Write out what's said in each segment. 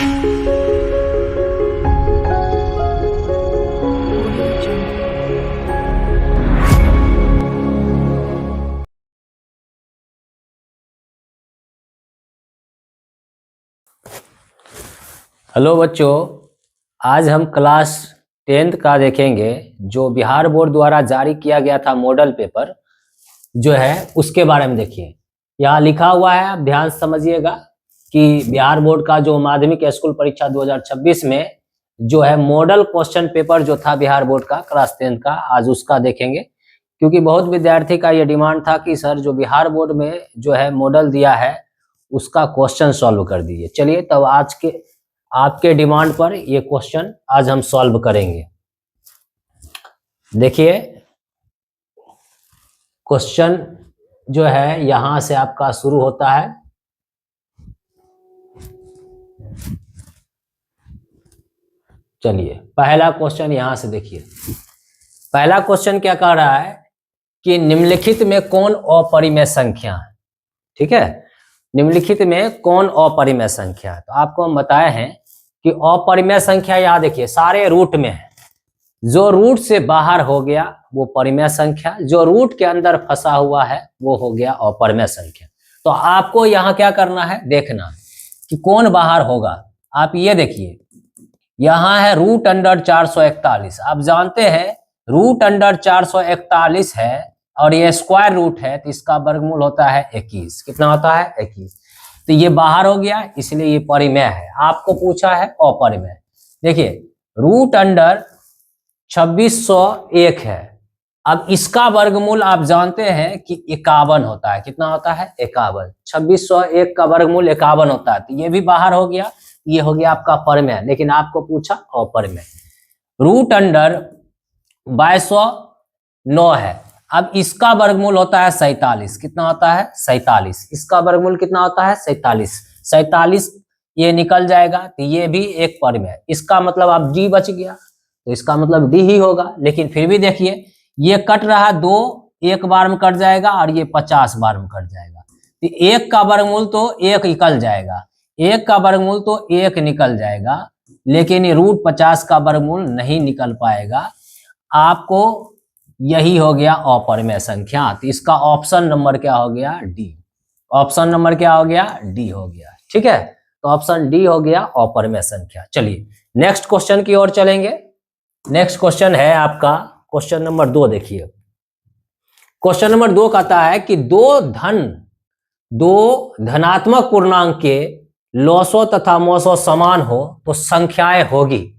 Hello बच्चों, आज हम क्लास 10th का देखेंगे। जो बिहार बोर्ड द्वारा जारी किया गया था मॉडल पेपर जो है उसके बारे में देखिए। यहाँ लिखा हुआ है, आप ध्यान से समझिएगा कि बिहार बोर्ड का जो माध्यमिक स्कूल परीक्षा 2026 में जो है मॉडल क्वेश्चन पेपर जो था बिहार बोर्ड का क्लास 10th का, आज उसका देखेंगे। क्योंकि बहुत विद्यार्थी का ये डिमांड था कि सर जो बिहार बोर्ड में जो है मॉडल दिया है उसका क्वेश्चन सॉल्व कर दीजिए। चलिए तब आज के आपके डिमांड पर ये क्वेश्चन आज हम सॉल्व करेंगे। देखिए क्वेश्चन जो है यहां से आपका शुरू होता है। चलिए पहला क्वेश्चन यहां से देखिए। पहला क्वेश्चन क्या कह रहा है कि निम्नलिखित में कौन अपरिमेय संख्या है। ठीक है, निम्नलिखित में कौन अपरिमेय संख्या है। तो आपको हम बताए हैं कि अपरिमेय संख्या यहाँ देखिए सारे रूट में है। जो रूट से बाहर हो गया वो परिमेय संख्या, जो रूट के अंदर फंसा हुआ है वो हो गया अपरिमेय संख्या। तो आपको यहाँ क्या करना है, देखना है कि कौन बाहर होगा। आप ये देखिए यहाँ है रूट अंडर 441। आप जानते हैं रूट अंडर 441 है और ये स्क्वायर रूट है, तो इसका वर्गमूल होता है 21। कितना होता है, 21। तो ये बाहर हो गया, इसलिए ये परिमेय है। आपको पूछा है अपरिमेय। देखिए रूट अंडर 2601 है। अब इसका वर्गमूल आप जानते हैं कि 51 होता है। कितना होता है, 51। 2601 का वर्गमूल 51 होता है। तो ये भी बाहर हो गया, ये हो गया आपका परिमेय। लेकिन आपको पूछा अपरिमेय। रूट अंडर 2209 है। अब इसका वर्गमूल होता है 47। कितना होता है, 47। इसका वर्गमूल कितना होता है, 47। 47 ये निकल जाएगा, तो ये भी एक परिमेय। इसका मतलब अब डी बच गया, तो इसका मतलब डी ही होगा। लेकिन फिर भी देखिए ये कट रहा, 2 एक बार में कट जाएगा और ये 50 बार में कट जाएगा। तो एक का वर्गमूल तो एक निकल जाएगा, एक का वर्गमूल तो एक निकल जाएगा, लेकिन ये रूट 50 का वर्गमूल नहीं निकल पाएगा। आपको यही हो गया अपरिमेय संख्या। तो इसका ऑप्शन नंबर क्या हो गया, डी। ऑप्शन नंबर क्या हो गया, डी हो गया। ठीक है, तो ऑप्शन डी हो गया अपरिमेय संख्या। चलिए नेक्स्ट क्वेश्चन की ओर चलेंगे। नेक्स्ट क्वेश्चन है आपका क्वेश्चन नंबर 2। देखिए क्वेश्चन नंबर 2 कहता है कि दो धनात्मक पूर्णांक के लॉसो तथा मोसो समान हो तो संख्याएं होगी।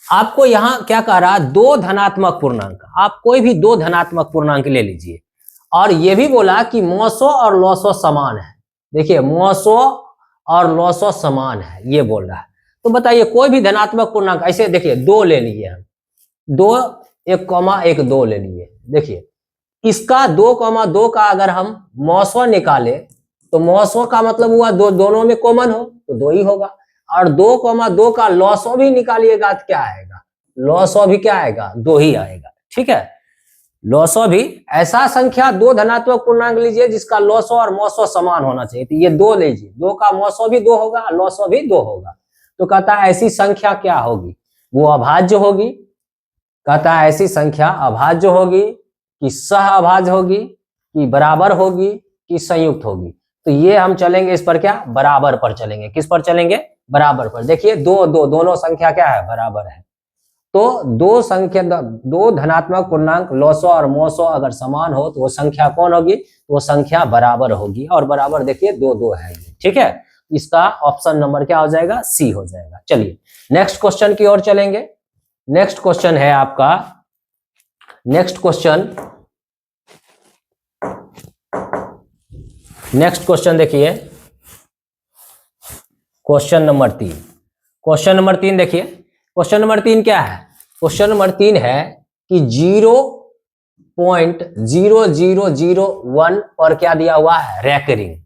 आपको यहां क्या कह रहा है, 2 धनात्मक पूर्णांक। आप कोई भी 2 धनात्मक पूर्णांक ले लीजिए और ये भी बोला कि मोसो और लॉसो समान है। देखिए मोसो और लॉसो समान है, ये बोल रहा है। तो बताइए कोई भी धनात्मक पूर्णांक, ऐसे देखिए 2 ले लिए हम, 2 1, 2 ले लिए। देखिए इसका 2, 2 का अगर हम मोसो निकाले तो मोसो का मतलब हुआ दोनों में कॉमन हो तो 2 ही होगा। और 2, 2 का लॉसो भी निकालिएगा तो क्या आएगा, लॉसो भी क्या आएगा, 2 ही आएगा। ठीक है, लॉसो भी ऐसा संख्या 2 धनात्मक पूर्णांक लीजिए जिसका लॉसो और मोसो समान होना चाहिए। तो ये 2 लीजिए, 2 का मोसो भी 2 होगा, लॉसो भी 2 होगा। तो कहता है ऐसी संख्या क्या होगी, वो अभाज्य होगी। कहता है ऐसी संख्या अभाज्य होगी कि सह अभाज्य होगी कि बराबर होगी कि संयुक्त होगी। तो ये हम चलेंगे इस पर क्या, बराबर पर चलेंगे। किस पर चलेंगे, बराबर पर। देखिए 2, 2 दोनों संख्या क्या है, बराबर है। तो 2 धनात्मक पूर्णांक लॉसो और मोसो अगर समान हो तो वो संख्या कौन होगी, तो वो संख्या बराबर होगी। और बराबर देखिए 2, 2 है। ठीक है, इसका ऑप्शन नंबर क्या हो जाएगा, सी हो जाएगा। चलिए नेक्स्ट क्वेश्चन की ओर चलेंगे। नेक्स्ट क्वेश्चन है आपका, नेक्स्ट क्वेश्चन देखिए क्वेश्चन नंबर 3। क्वेश्चन नंबर 3 देखिए, क्वेश्चन नंबर 3 क्या है, क्वेश्चन नंबर 3 है कि 0.0001 पर क्या दिया हुआ है, रैकरिंग,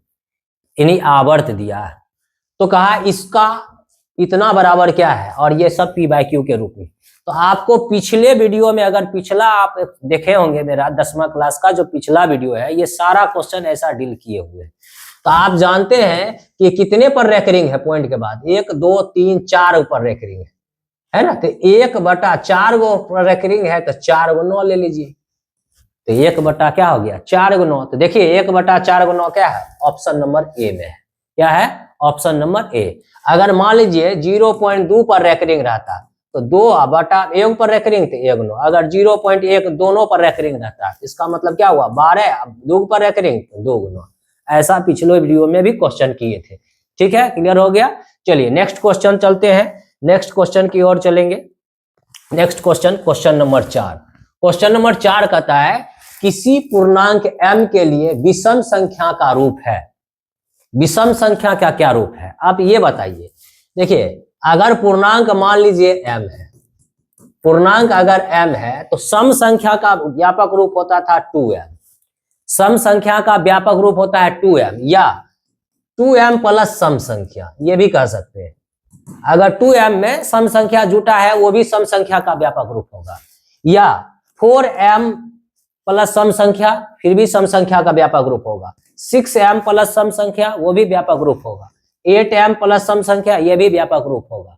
यानी आवर्त दिया है। तो कहा इसका इतना बराबर क्या है, और ये सब p/q के रूप में। तो आपको पिछले वीडियो में, अगर पिछला आप देखे होंगे मेरा 10वां क्लास का जो पिछला वीडियो है, ये सारा क्वेश्चन ऐसा डील किए हुए हैं। तो आप जानते हैं कि कितने पर रेकरिंग है पॉइंट के बाद, 1 2 3 4 ऊपर रेकरिंग है ना। तो 1/4 गो रेकरिंग है तो 4 गो 9 ले लीजिए। तो 1 बटा क्या हो गया 4 गो 9। तो देखिए 1/4 गो 9 क्या है, ऑप्शन नंबर ए में है। क्या है, ऑप्शन नंबर ए। अगर मान लीजिए 0.2 पर रेकरिंग रहता तो 2/1 पर रेकरिंग थे 1 9। अगर 0.1 दोनों पर रेकरिंग रहता है इसका मतलब क्या हुआ 12, 2 पर रेकरिंग तो 2 × 9। ऐसा पिछले वीडियो में भी क्वेश्चन किए थे। ठीक है, क्लियर हो गया। चलिए नेक्स्ट क्वेश्चन चलते हैं, नेक्स्ट क्वेश्चन की ओर चलेंगे। Next question, question number 4। Question number 4 कहता है किसी पूर्णांक m के लिए विषम संख्या का रूप है। विषम संख्या का क्या रूप है आप ये बताइए। देखिए अगर पूर्णांक मान लीजिए m है, पूर्णांक अगर m है तो सम संख्या का व्यापक रूप होता था 2m। सम संख्या का व्यापक रूप होता है 2m या 2m प्लस सम संख्या, ये भी कह सकते हैं। अगर 2m में सम संख्या जुटा है वो भी सम संख्या का व्यापक रूप होगा, या 4m प्लस सम संख्या फिर भी सम संख्या का व्यापक रूप होगा, 6m प्लस सम संख्या वो भी व्यापक रूप होगा, 8m प्लस सम संख्या ये भी व्यापक रूप होगा,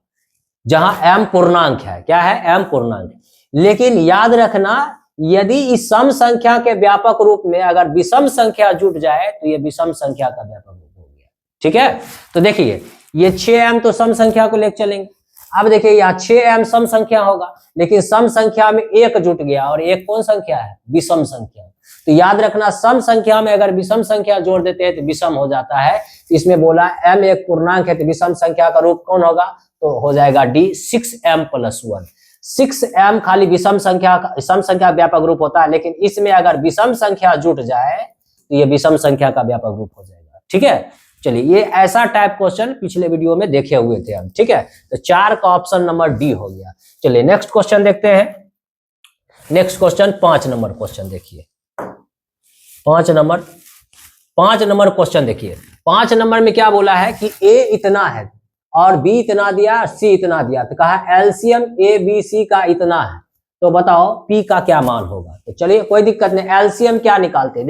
जहां m पूर्णांक है। क्या है, m पूर्णांक। लेकिन याद रखना यदि इस सम संख्या के व्यापक रूप में अगर विषम संख्या जुट जाए तो ये विषम संख्या का व्यापक रूप हो गया। ठीक है, तो देखिए ये 6m तो सम संख्या को लेकर चलेंगे। अब देखिए यहाँ 6m सम संख्या होगा, लेकिन सम संख्या में 1 जुट गया और 1 कौन संख्या है, विषम संख्या। तो याद रखना सम संख्या में अगर विषम संख्या जोड़ देते हैं तो विषम हो जाता है। इसमें बोला m एक पूर्णांक है तो विषम संख्या का रूप कौन होगा, तो हो जाएगा d 6m + 1। 6m खाली विषम संख्या का, सम संख्या व्यापक रूप होता है, लेकिन इसमें अगर विषम संख्या जुट जाए तो ये विषम संख्या का व्यापक रूप हो जाएगा। ठीक है, चलिए ये ऐसा टाइप क्वेश्चन पिछले वीडियो में देखे हुए थे हम। ठीक है, तो 4 का ऑप्शन नंबर डी हो गया। चलिए नेक्स्ट क्वेश्चन देखते हैं। नेक्स्ट क्वेश्चन 5 नंबर क्वेश्चन देखिए। 5 नंबर क्वेश्चन देखिए। 5 नंबर में क्या बोला है कि ए इतना है और बी इतना दिया, सी इतना दिया, तो कहा एलसीएम ए बी सी का इतना है, तो बताओ पी का क्या मान होगा। तो चलिए कोई दिक्कत नहीं, एलसीएम क्या निकालते हैं।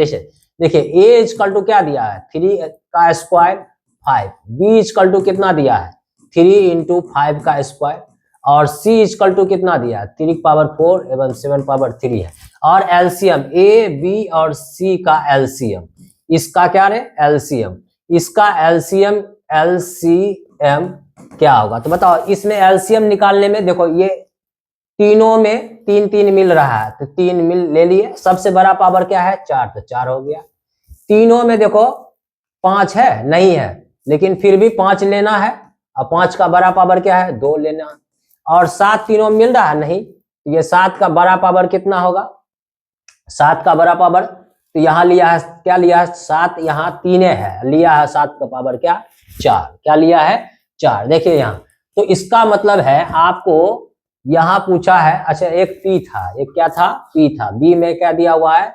देखिए ए इक्वल टू क्या दिया है 3 का स्क्वायर 5, बी इक्वल टू कितना दिया है 3 × 5 का स्क्वायर, और सी इक्वल टू कितना दिया है 3 की पावर 4 एवं 7 पावर 3 है। और एलसीएम ए बी और सी का एलसीएम, इसका क्या है एलसीएम, इसका एलसीएम क्या होगा। तो बताओ इसमें एलसीएम निकालने में देखो ये तीनों में 3 3 मिल रहा है, तो 3 मिल ले लिए। सबसे बड़ा पावर क्या है 4, तो 4 हो गया। तीनों में देखो 5 है नहीं है, लेकिन फिर भी 5 लेना है, और 5 का बड़ा पावर क्या है 2 लेना है। और 7 तीनों मिल रहा है नहीं, ये 7 का बड़ा पावर कितना होगा, 7 का बड़ा पावर, तो यहाँ लिया है क्या लिया है 7, यहाँ 3 है, लिया है 7 का पावर क्या 4, क्या लिया है 4। देखिए यहाँ, तो इसका मतलब है आपको यहाँ पूछा है, अच्छा एक पी था, एक क्या था पी था, बी में क्या दिया हुआ है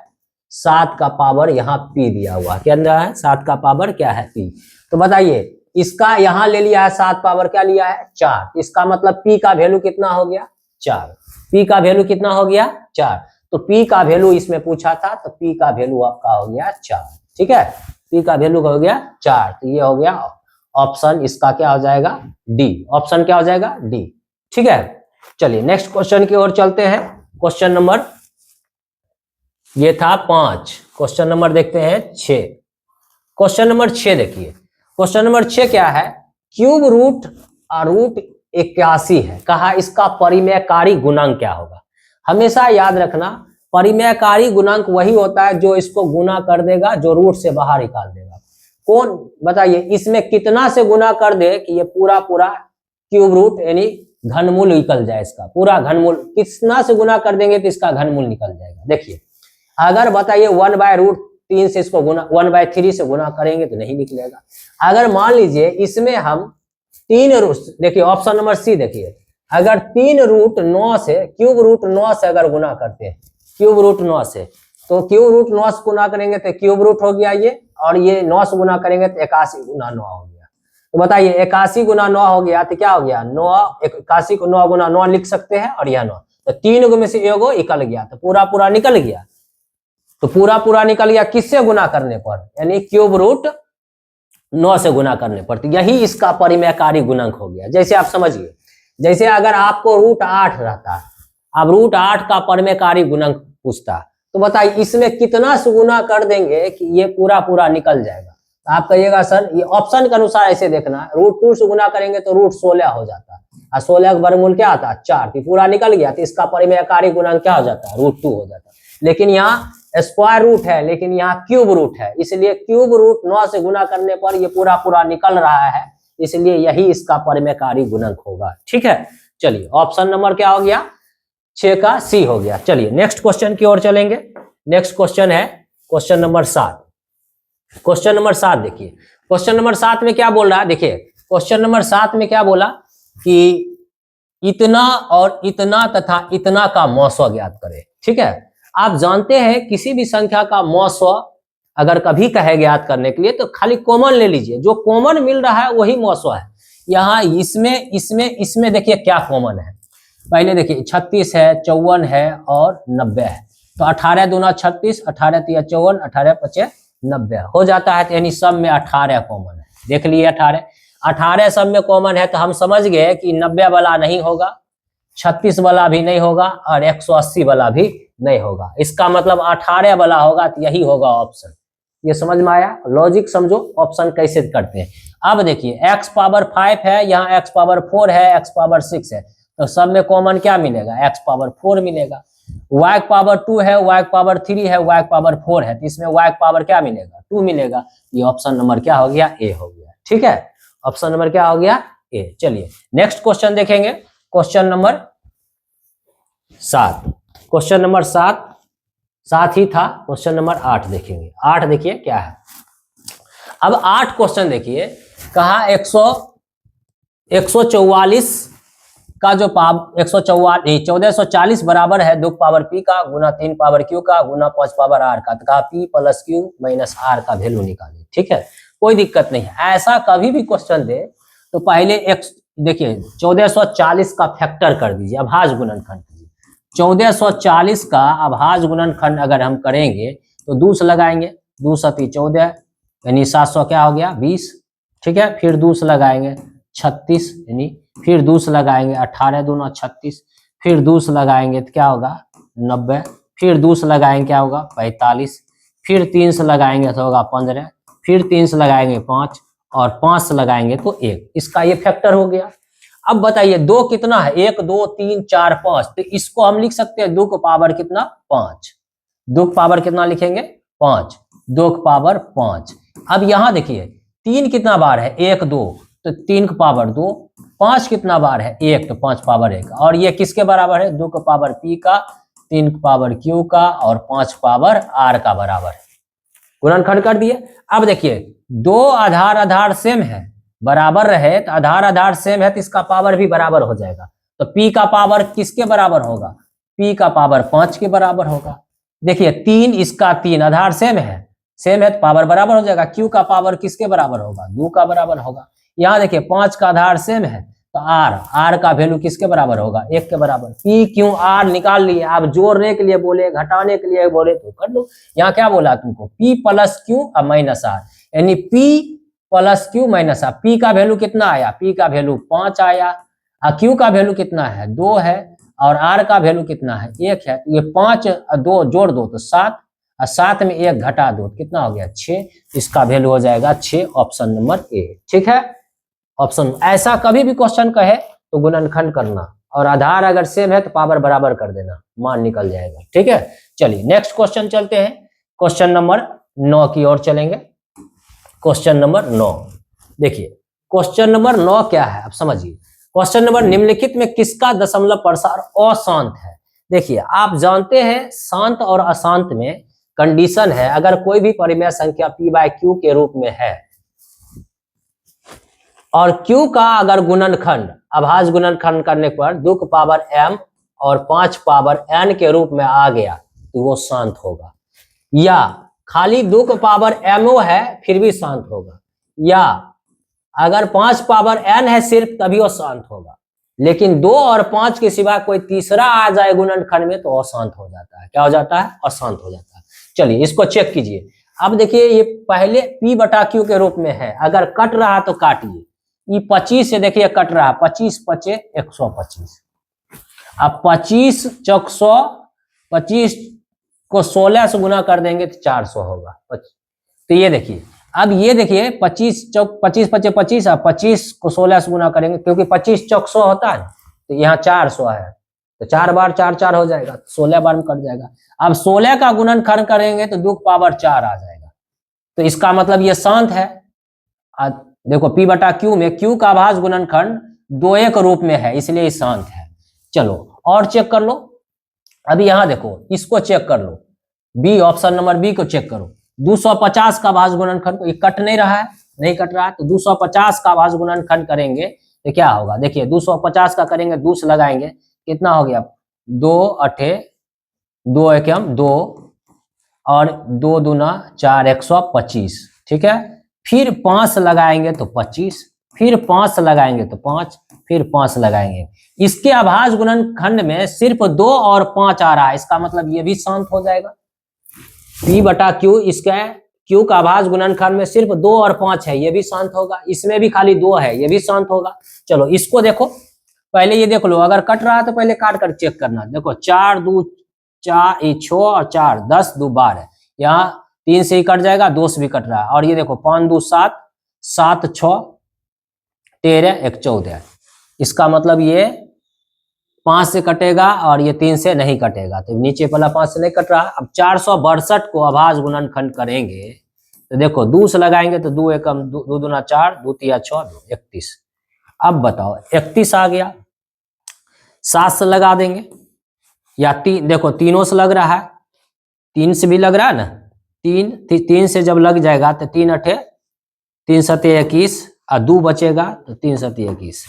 7 का पावर, यहाँ पी दिया हुआ क्या दिया है 7 का पावर क्या है पी। तो बताइए इसका यहाँ ले लिया है 7 पावर क्या लिया है 4, इसका मतलब पी का वैल्यू कितना हो गया 4, पी का वैल्यू कितना हो गया 4। तो पी का वैल्यू इसमें पूछा था, तो पी का वैल्यू आपका हो गया 4। ठीक है, पी का वैल्यू हो गया 4, तो ये हो गया ऑप्शन, इसका क्या हो जाएगा डी, ऑप्शन क्या हो जाएगा डी। ठीक है, चलिए नेक्स्ट क्वेश्चन की ओर चलते हैं। क्वेश्चन नंबर ये था 5, क्वेश्चन नंबर देखते हैं 6। क्वेश्चन नंबर 6 देखिए। क्वेश्चन नंबर 6 क्या है, क्यूब रूट रूट 81 है, कहा इसका परिमेयकारी गुणांक क्या होगा। हमेशा याद रखना परिमेयकारी गुणांक वही होता है जो इसको गुना कर देगा, जो रूट से बाहर निकाल देगा। कौन बताइए, इसमें कितना से गुना कर दे कि ये पूरा क्यूब रूट यानी घनमूल निकल जाए, इसका पूरा घनमूल कितना से गुना कर देंगे तो इसका घनमूल निकल जाएगा। देखिए अगर बताइए 1/√3 से इसको गुना 1/3 से गुना करेंगे तो नहीं निकलेगा। अगर मान लीजिए इसमें हम 3 रूट, देखिए ऑप्शन नंबर सी देखिए, अगर 3√9 से क्यूब रूट 9 से अगर गुना करते हैं, क्यूब रूट 9 से, तो क्यूब रूट 9 से गुना करेंगे तो क्यूब रूट हो गया ये, और ये 9 से गुना करेंगे तो 81 × 9 हो गया। तो बताइए 81 × 9 हो गया तो क्या हो गया 9, 81 को 9 × 9 लिख सकते हैं, और यह 9, तो 3 गो में से एगो निकल गया, तो पूरा निकल गया। तो पूरा निकल गया किससे गुना करने पर, यानी क्यूब रूट 9 से गुना करने पर, तो यही इसका परिमेयकारी गुणक हो गया। जैसे आप समझिए, जैसे अगर आपको √8 रहता, अब √8 का परिमेयकारी गुणक पूछता, तो बताइए इसमें कितना से गुना कर देंगे कि ये पूरा पूरा निकल जाएगा। तो आप कहिएगा सर ये ऑप्शन के अनुसार ऐसे देखना, √2 से गुना करेंगे तो √16 हो जाता, और 16 का वर्गमूल क्या आता है 4, तो पूरा निकल गया, तो इसका परिमेयकारी गुणक क्या हो जाता है √2 हो जाता है। लेकिन यहाँ स्क्वायर रूट है, लेकिन यहाँ क्यूब रूट है, इसलिए क्यूब रूट 9 से गुना करने पर ये पूरा पूरा निकल रहा है, इसलिए यही इसका परिमेयकारी गुणक होगा। ठीक है, चलिए ऑप्शन नंबर क्या हो गया 6 का सी हो गया। चलिए नेक्स्ट क्वेश्चन की ओर चलेंगे। नेक्स्ट क्वेश्चन है क्वेश्चन नंबर 7। क्वेश्चन नंबर 7 देखिए, क्वेश्चन नंबर 7 में क्या बोल रहा है, देखिए क्वेश्चन नंबर 7 में क्या बोला कि इतना और इतना तथा इतना का मौसो ज्ञात करें। ठीक है, आप जानते हैं किसी भी संख्या का मौसो अगर कभी कहे ज्ञात करने के लिए तो खाली कॉमन ले लीजिए, जो कॉमन मिल रहा है वही मौसो है। यहाँ इसमें इसमें इसमें देखिए क्या कॉमन है, पहले देखिए 36 है, 54 है और 90 है, तो 18 दूना 36, 18 तिया 54, 18 पचे 90 हो जाता है, तो यानी सब में 18 कॉमन है। देख लिए 18 सब में कॉमन है, तो हम समझ गए कि 90 वाला नहीं होगा, 36 वाला भी नहीं होगा और 180 वाला भी नहीं होगा। इसका मतलब 18 वाला होगा, तो यही होगा ऑप्शन। ये समझ में आया, लॉजिक समझो ऑप्शन कैसे करते हैं। अब देखिए x पावर 5 है, यहाँ x पावर 4 है, x पावर 6 है, तो सब में कॉमन क्या मिलेगा x पावर 4 मिलेगा। y पावर 2 है, y पावर 3 है, y पावर 4 है, तो इसमें y पावर क्या मिलेगा 2 मिलेगा। ये ऑप्शन नंबर क्या हो गया ए हो गया। ठीक है, ऑप्शन नंबर क्या हो गया ए। चलिए नेक्स्ट क्वेश्चन देखेंगे, क्वेश्चन नंबर 7। क्वेश्चन नंबर 7 ही था, क्वेश्चन नंबर 8 देखेंगे। 8 देखिए क्या है। अब 8 क्वेश्चन देखिए, कहा 144 का जो 1440 बराबर है 2 पावर p का गुना 3 पावर q का गुना 5 पावर r का, तो कहा p plus q minus r का वैल्यू निकाले। ठीक है, कोई दिक्कत नहीं है, ऐसा कभी भी क्वेश्चन दे तो पहले देखिए 1440 का फैक्टर कर दीजिए, अभाज्य गुणनखंड कीजिए। 1440 का अभाज्य गुणनखंड अगर हम करेंगे तो 2 से लगाएंगे, 2 सती 14 यानी 700 क्या हो गया 20। ठीक है, फिर 2 से लगाएंगे 36 यानी फिर 2 से लगाएंगे 18 दूना 36, फिर 2 से लगाएंगे तो क्या होगा 90, फिर 2 से लगाएंगे क्या होगा 45, फिर 3 से लगाएंगे तो होगा 15, फिर 3 से लगाएंगे 5 और 5 से लगाएंगे तो 1। इसका ये फैक्टर हो गया। अब बताइए 2 कितना है 1 2 3 4 5, तो इसको हम लिख सकते हैं 2 का पावर कितना 5। 2 का पावर कितना लिखेंगे 5, 2 का पावर 5। अब यहाँ देखिए 3 कितना बार है 1 2, तो 3 का पावर 2, 5 कितना बार है 1, तो 5 पावर 1, और ये किसके बराबर है 2 का पावर p का, 3 का पावर q का और 5 पावर r का बराबर है। गुणनखंड कर दिए। अब देखिए 2 आधार आधार सेम है, बराबर रहे तो आधार आधार सेम है तो इसका पावर भी बराबर हो जाएगा, तो p का पावर किसके बराबर होगा p का पावर 5 के बराबर होगा। देखिए 3 इसका 3 आधार सेम है तो पावर बराबर हो जाएगा। q का पावर किसके बराबर होगा 2 का बराबर होगा। यहाँ देखिए 5 का आधार सेम है तो r का वैल्यू किसके बराबर होगा 1 के बराबर। p q r निकाल लिए, आप जोड़ने के लिए बोले घटाने के लिए बोले तो कर लो। यहाँ क्या बोला तुमको p प्लस क्यू और माइनस r, यानी p plus Q minus r। p का वैल्यू कितना आया p का वैल्यू 5 आया, और q का वैल्यू कितना है 2 है, और r का वैल्यू कितना है 1 है। ये 5 और 2 जोड़ दो तो 7, और 7 में 1 घटा दो कितना हो गया 6, इसका वैल्यू हो जाएगा 6, ऑप्शन नंबर ए। ठीक है, ऑप्शन ऐसा कभी भी क्वेश्चन कहे तो गुणनखंड करना, और आधार अगर सेम है तो पावर बराबर कर देना, मान निकल जाएगा। ठीक है, चलिए नेक्स्ट क्वेश्चन चलते हैं, क्वेश्चन नंबर 9 की ओर चलेंगे। क्वेश्चन नंबर 9 देखिए, क्वेश्चन नंबर 9 क्या है आप समझिए। क्वेश्चन नंबर निम्नलिखित में किसका दशमलव प्रसार अशांत है। देखिए आप जानते हैं शांत और अशांत में कंडीशन है, अगर कोई भी परिमेय संख्या p/q के रूप में है और q का अगर गुणनखंड अभाज्य गुणनखंड करने पर 2 का पावर m और 5 पावर n के रूप में आ गया तो वो शांत होगा, या खाली 2 का पावर mo है फिर भी शांत होगा, या अगर 5 पावर n है सिर्फ तभी वो शांत होगा, लेकिन 2 और 5 के सिवा कोई तीसरा आ जाए गुणनखंड में तो अशांत हो जाता है। क्या हो जाता है अशांत हो जाता है। चलिए इसको चेक कीजिए। अब देखिए ये पहले P बटा Q के रूप में है, अगर कट रहा तो काटिए। ये 25 से देखिए कट रहा, 25 पचे 125। अब 25 चौक 100, 25 को 16 से गुना कर देंगे तो 400 होगा। तो ये देखिए, अब ये देखिए 25 चौक 25 पचे 25, अब 25 को 16 से गुना करेंगे, क्योंकि 25 चौक 100 होता है, तो यहाँ 400 है, तो 4 बार 4 4 हो जाएगा, 16 बार में कट जाएगा। अब 16 का गुणनखंड करेंगे तो 2 की पावर 4 आ जाएगा, तो इसका मतलब ये शांत है। देखो P बटा Q में Q का अभाज्य गुणनखंड 2 रूप में है, इसलिए शांत है। चलो और चेक कर लो। अभी यहां देखो, इसको चेक कर लो, बी, ऑप्शन नंबर बी को चेक करो। 250 का अभाज्य गुणनखंड, ये कट नहीं रहा है, नहीं कट रहा है, तो 250 का अभाज्य गुणनखंड करेंगे तो क्या होगा, देखिए 250 का करेंगे, 2 से लगाएंगे, कितना हो गया, 2 अठे 2 एकम 2 और 2 दूना 4, 125, ठीक है। फिर 5 लगाएंगे तो 25, फिर 5 लगाएंगे तो 5, फिर 5 लगाएंगे। इसके अभाज्य गुणनखंड में सिर्फ 2 और 5 आ रहा है, इसका मतलब ये भी शांत हो जाएगा। P बटा Q, इसका Q का अभाज्य गुणनखंड में सिर्फ 2 और 5 है, ये भी शांत होगा। इसमें भी खाली 2 है, ये भी शांत होगा। चलो इसको देखो, पहले ये देख लो, अगर कट रहा है तो पहले काट कर चेक करना। देखो 4 2 4 6 और 4 10 2 12, यहाँ 3 से ही कट जाएगा, 2 से भी कट रहा है। और ये देखो 5 2 7 7 6 13 1 14, इसका मतलब ये 5 से कटेगा और ये 3 से नहीं कटेगा, तो नीचे वाला 5 से नहीं कट रहा। अब 462 को अभाज्य गुणनखंड करेंगे तो देखो 2 से लगाएंगे तो 2 एकम 2 दूना 4, 2 तिया 6, 31। अब बताओ 31 आ गया, 7 से लगा देंगे या 3, देखो तीनों से लग रहा है, 3 से भी लग रहा है ना, 3 से जब लग जाएगा तो 3 अठे 3 सते 21 और 2 बचेगा तो 3 सते 21।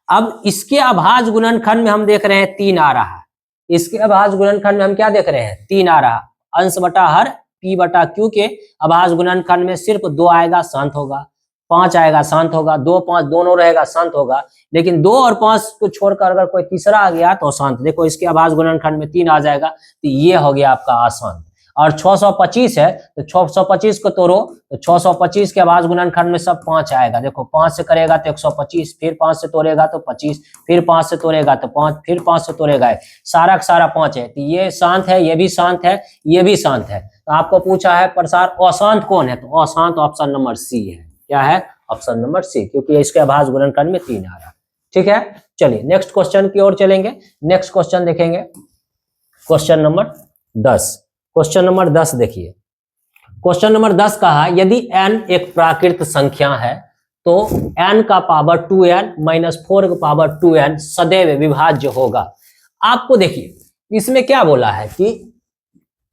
अब इसके अभाज्य गुणनखंड में हम देख रहे हैं 3 आ रहा है, इसके अभाज्य गुणनखंड में हम क्या देख रहे हैं, 3 आ रहा। अंश बटा हर P बटा Q के अभाज्य गुणनखंड में सिर्फ 2 आएगा, शांत होगा, 5 आएगा, शांत होगा, 2 5 दोनों रहेगा, शांत होगा। लेकिन 2 और 5 को छोड़कर अगर कोई तीसरा आ गया तो शांत। देखो इसके अभाज्य गुणनखंड में 3 आ जाएगा, तो ये हो गया आपका अशांत। और 625 है तो 625 को तोड़ो तो 625 के अभाज्य गुणनखंड में सब 5 आएगा। देखो 5 से करेगा तो 125, फिर 5 से तोड़ेगा तो 25, फिर 5 से तोड़ेगा तो 5, फिर 5 से तोड़ेगा, सारा का सारा 5 है, तो ये शांत है, ये भी शांत है, ये भी शांत है। तो आपको पूछा है प्रसार अशांत कौन है, तो अशांत ऑप्शन नंबर सी है। क्या है, ऑप्शन नंबर सी, क्योंकि इसके अभाज्य गुणनखंड में 3 आ रहा। ठीक है, चलिए नेक्स्ट क्वेश्चन की ओर चलेंगे। नेक्स्ट क्वेश्चन देखेंगे, क्वेश्चन नंबर 10। क्वेश्चन नंबर 10 देखिए, क्वेश्चन नंबर 10 कहा यदि n एक प्राकृत संख्या है तो n का पावर 2n माइनस 4 का पावर 2n सदैव विभाज्य होगा। आपको देखिए इसमें क्या बोला है कि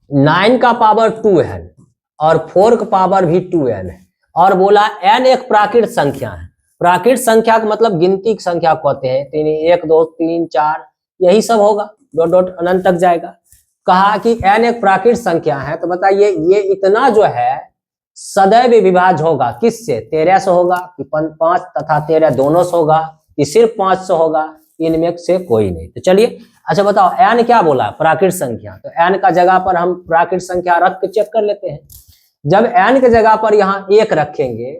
9 का पावर 2n और 4 का पावर भी 2n है, और बोला n एक प्राकृत संख्या है। प्राकृत संख्या का मतलब गिनती की संख्या कहते हैं, 1 2 3 4 यही सब होगा, डॉट डॉट अनंत तक जाएगा। कहा कि n एक प्राकृत संख्या है, तो बताइए ये इतना जो है सदैव विभाज्य होगा किससे, 13 से होगा कि 5 तथा 13 दोनों से होगा कि सिर्फ 5 से होगा, इनमें से कोई नहीं। तो चलिए अच्छा बताओ n क्या बोला, प्राकृत संख्या, तो n का जगह पर हम प्राकृत संख्या रख के चेक कर लेते हैं। जब n के जगह पर यहाँ 1 रखेंगे,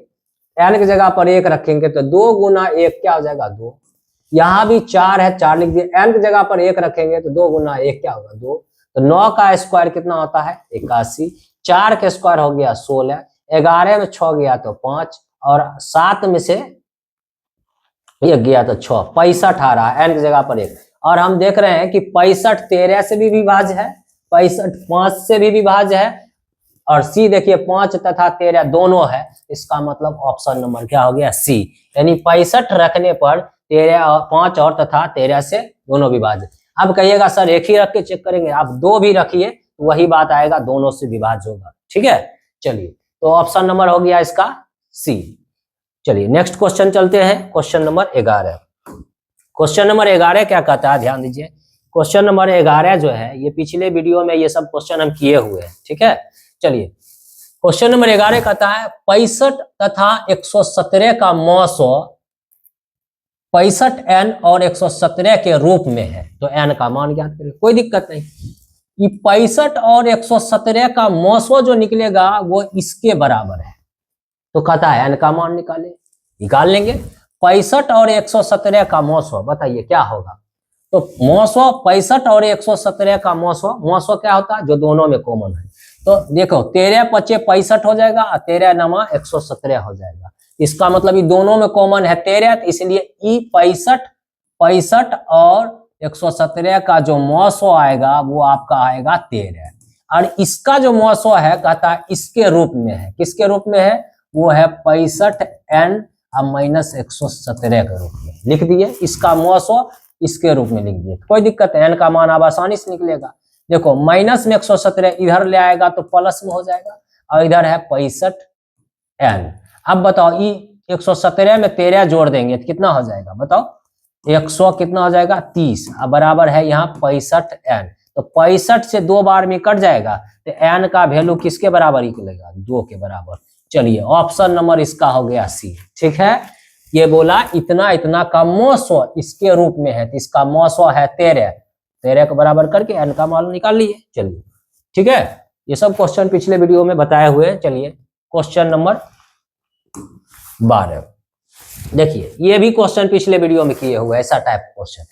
n के जगह पर 1 रखेंगे तो 2 गुना 1 क्या हो जाएगा 2, यहाँ भी 4 है 4 लिख दिए, n की जगह पर 1 रखेंगे तो 2 गुना 1 क्या होगा 2, तो 9 का स्क्वायर कितना होता है 81, 4 का स्क्वायर हो गया 16, 11 में 6 गया तो 5 और 7 में से 1 गया तो 6, 65 आ रहा है n की जगह पर 1। और हम देख रहे हैं कि 65 13 से भी विभाज्य है, 65 5 से भी विभाज्य है, और सी देखिए 5 तथा 13 दोनों है, इसका मतलब ऑप्शन नंबर क्या हो गया सी, यानी 65 रखने पर 13 5 और तथा 13 से दोनों विभाज्य। अब कहिएगा सर एक ही रख के चेक करेंगे, आप 2 भी रखिए तो वही बात आएगा, दोनों से विभाज्य होगा। ठीक है, चलिए तो ऑप्शन नंबर हो गया इसका सी। चलिए नेक्स्ट क्वेश्चन चलते हैं, क्वेश्चन नंबर 11। क्वेश्चन नंबर 11 क्या कहता है, ध्यान दीजिए। क्वेश्चन नंबर 11 जो है ये पिछले वीडियो में ये सब क्वेश्चन हम किए हुए हैं। ठीक है, चलिए क्वेश्चन नंबर 11 कहता है 65 तथा 117 का मौसो 65 n और 117 के रूप में है, तो n का मान ज्ञात करें। कोई दिक्कत नहीं, ये 65 और 117 का मौसो जो निकलेगा वो इसके बराबर है। तो कहता है n का मान निकाल लेंगे। 65 और 117 का मौसो बताइए क्या होगा। तो मौसो 65 और 117 का मौसो क्या होता है, जो दोनों में कॉमन है। तो देखो 13 पचे 65 हो जाएगा और 13 नमा 117 हो जाएगा। इसका मतलब ये दोनों में कॉमन है 13, तो इसलिए ई 65 और 117 का जो मौसो आएगा वो आपका आएगा 13। और इसका जो मौसो है कहता है इसके रूप में है। किसके रूप में है, वो है 65n माइनस 117 के रूप में लिख दिए। इसका मौसो इसके रूप में लिख दिए, कोई दिक्कत है, n का मान अब आसानी से निकलेगा। देखो माइनस में 117 इधर ले आएगा तो प्लस में हो जाएगा, और इधर है 65n। अब बताओ ये 117 में 13 जोड़ देंगे तो कितना हो जाएगा बताओ, 100 कितना हो जाएगा 30, अब बराबर है यहाँ 65n। तो 65 से 2 बार में कट जाएगा तो n का वैल्यू किसके बराबर निकलेगा, 2 के बराबर। चलिए ऑप्शन नंबर इसका हो गया सी। ठीक है, ये बोला इतना का मौसो इसके रूप में है, तो इसका मौसो है 13 के बराबर करके n का मान निकाल लिए। चलिए ठीक है, ये सब क्वेश्चन पिछले वीडियो में बताए हुए हैं। चलिए क्वेश्चन नंबर 12 देखिए, ये भी क्वेश्चन पिछले वीडियो में किए हुए ऐसा टाइप क्वेश्चन।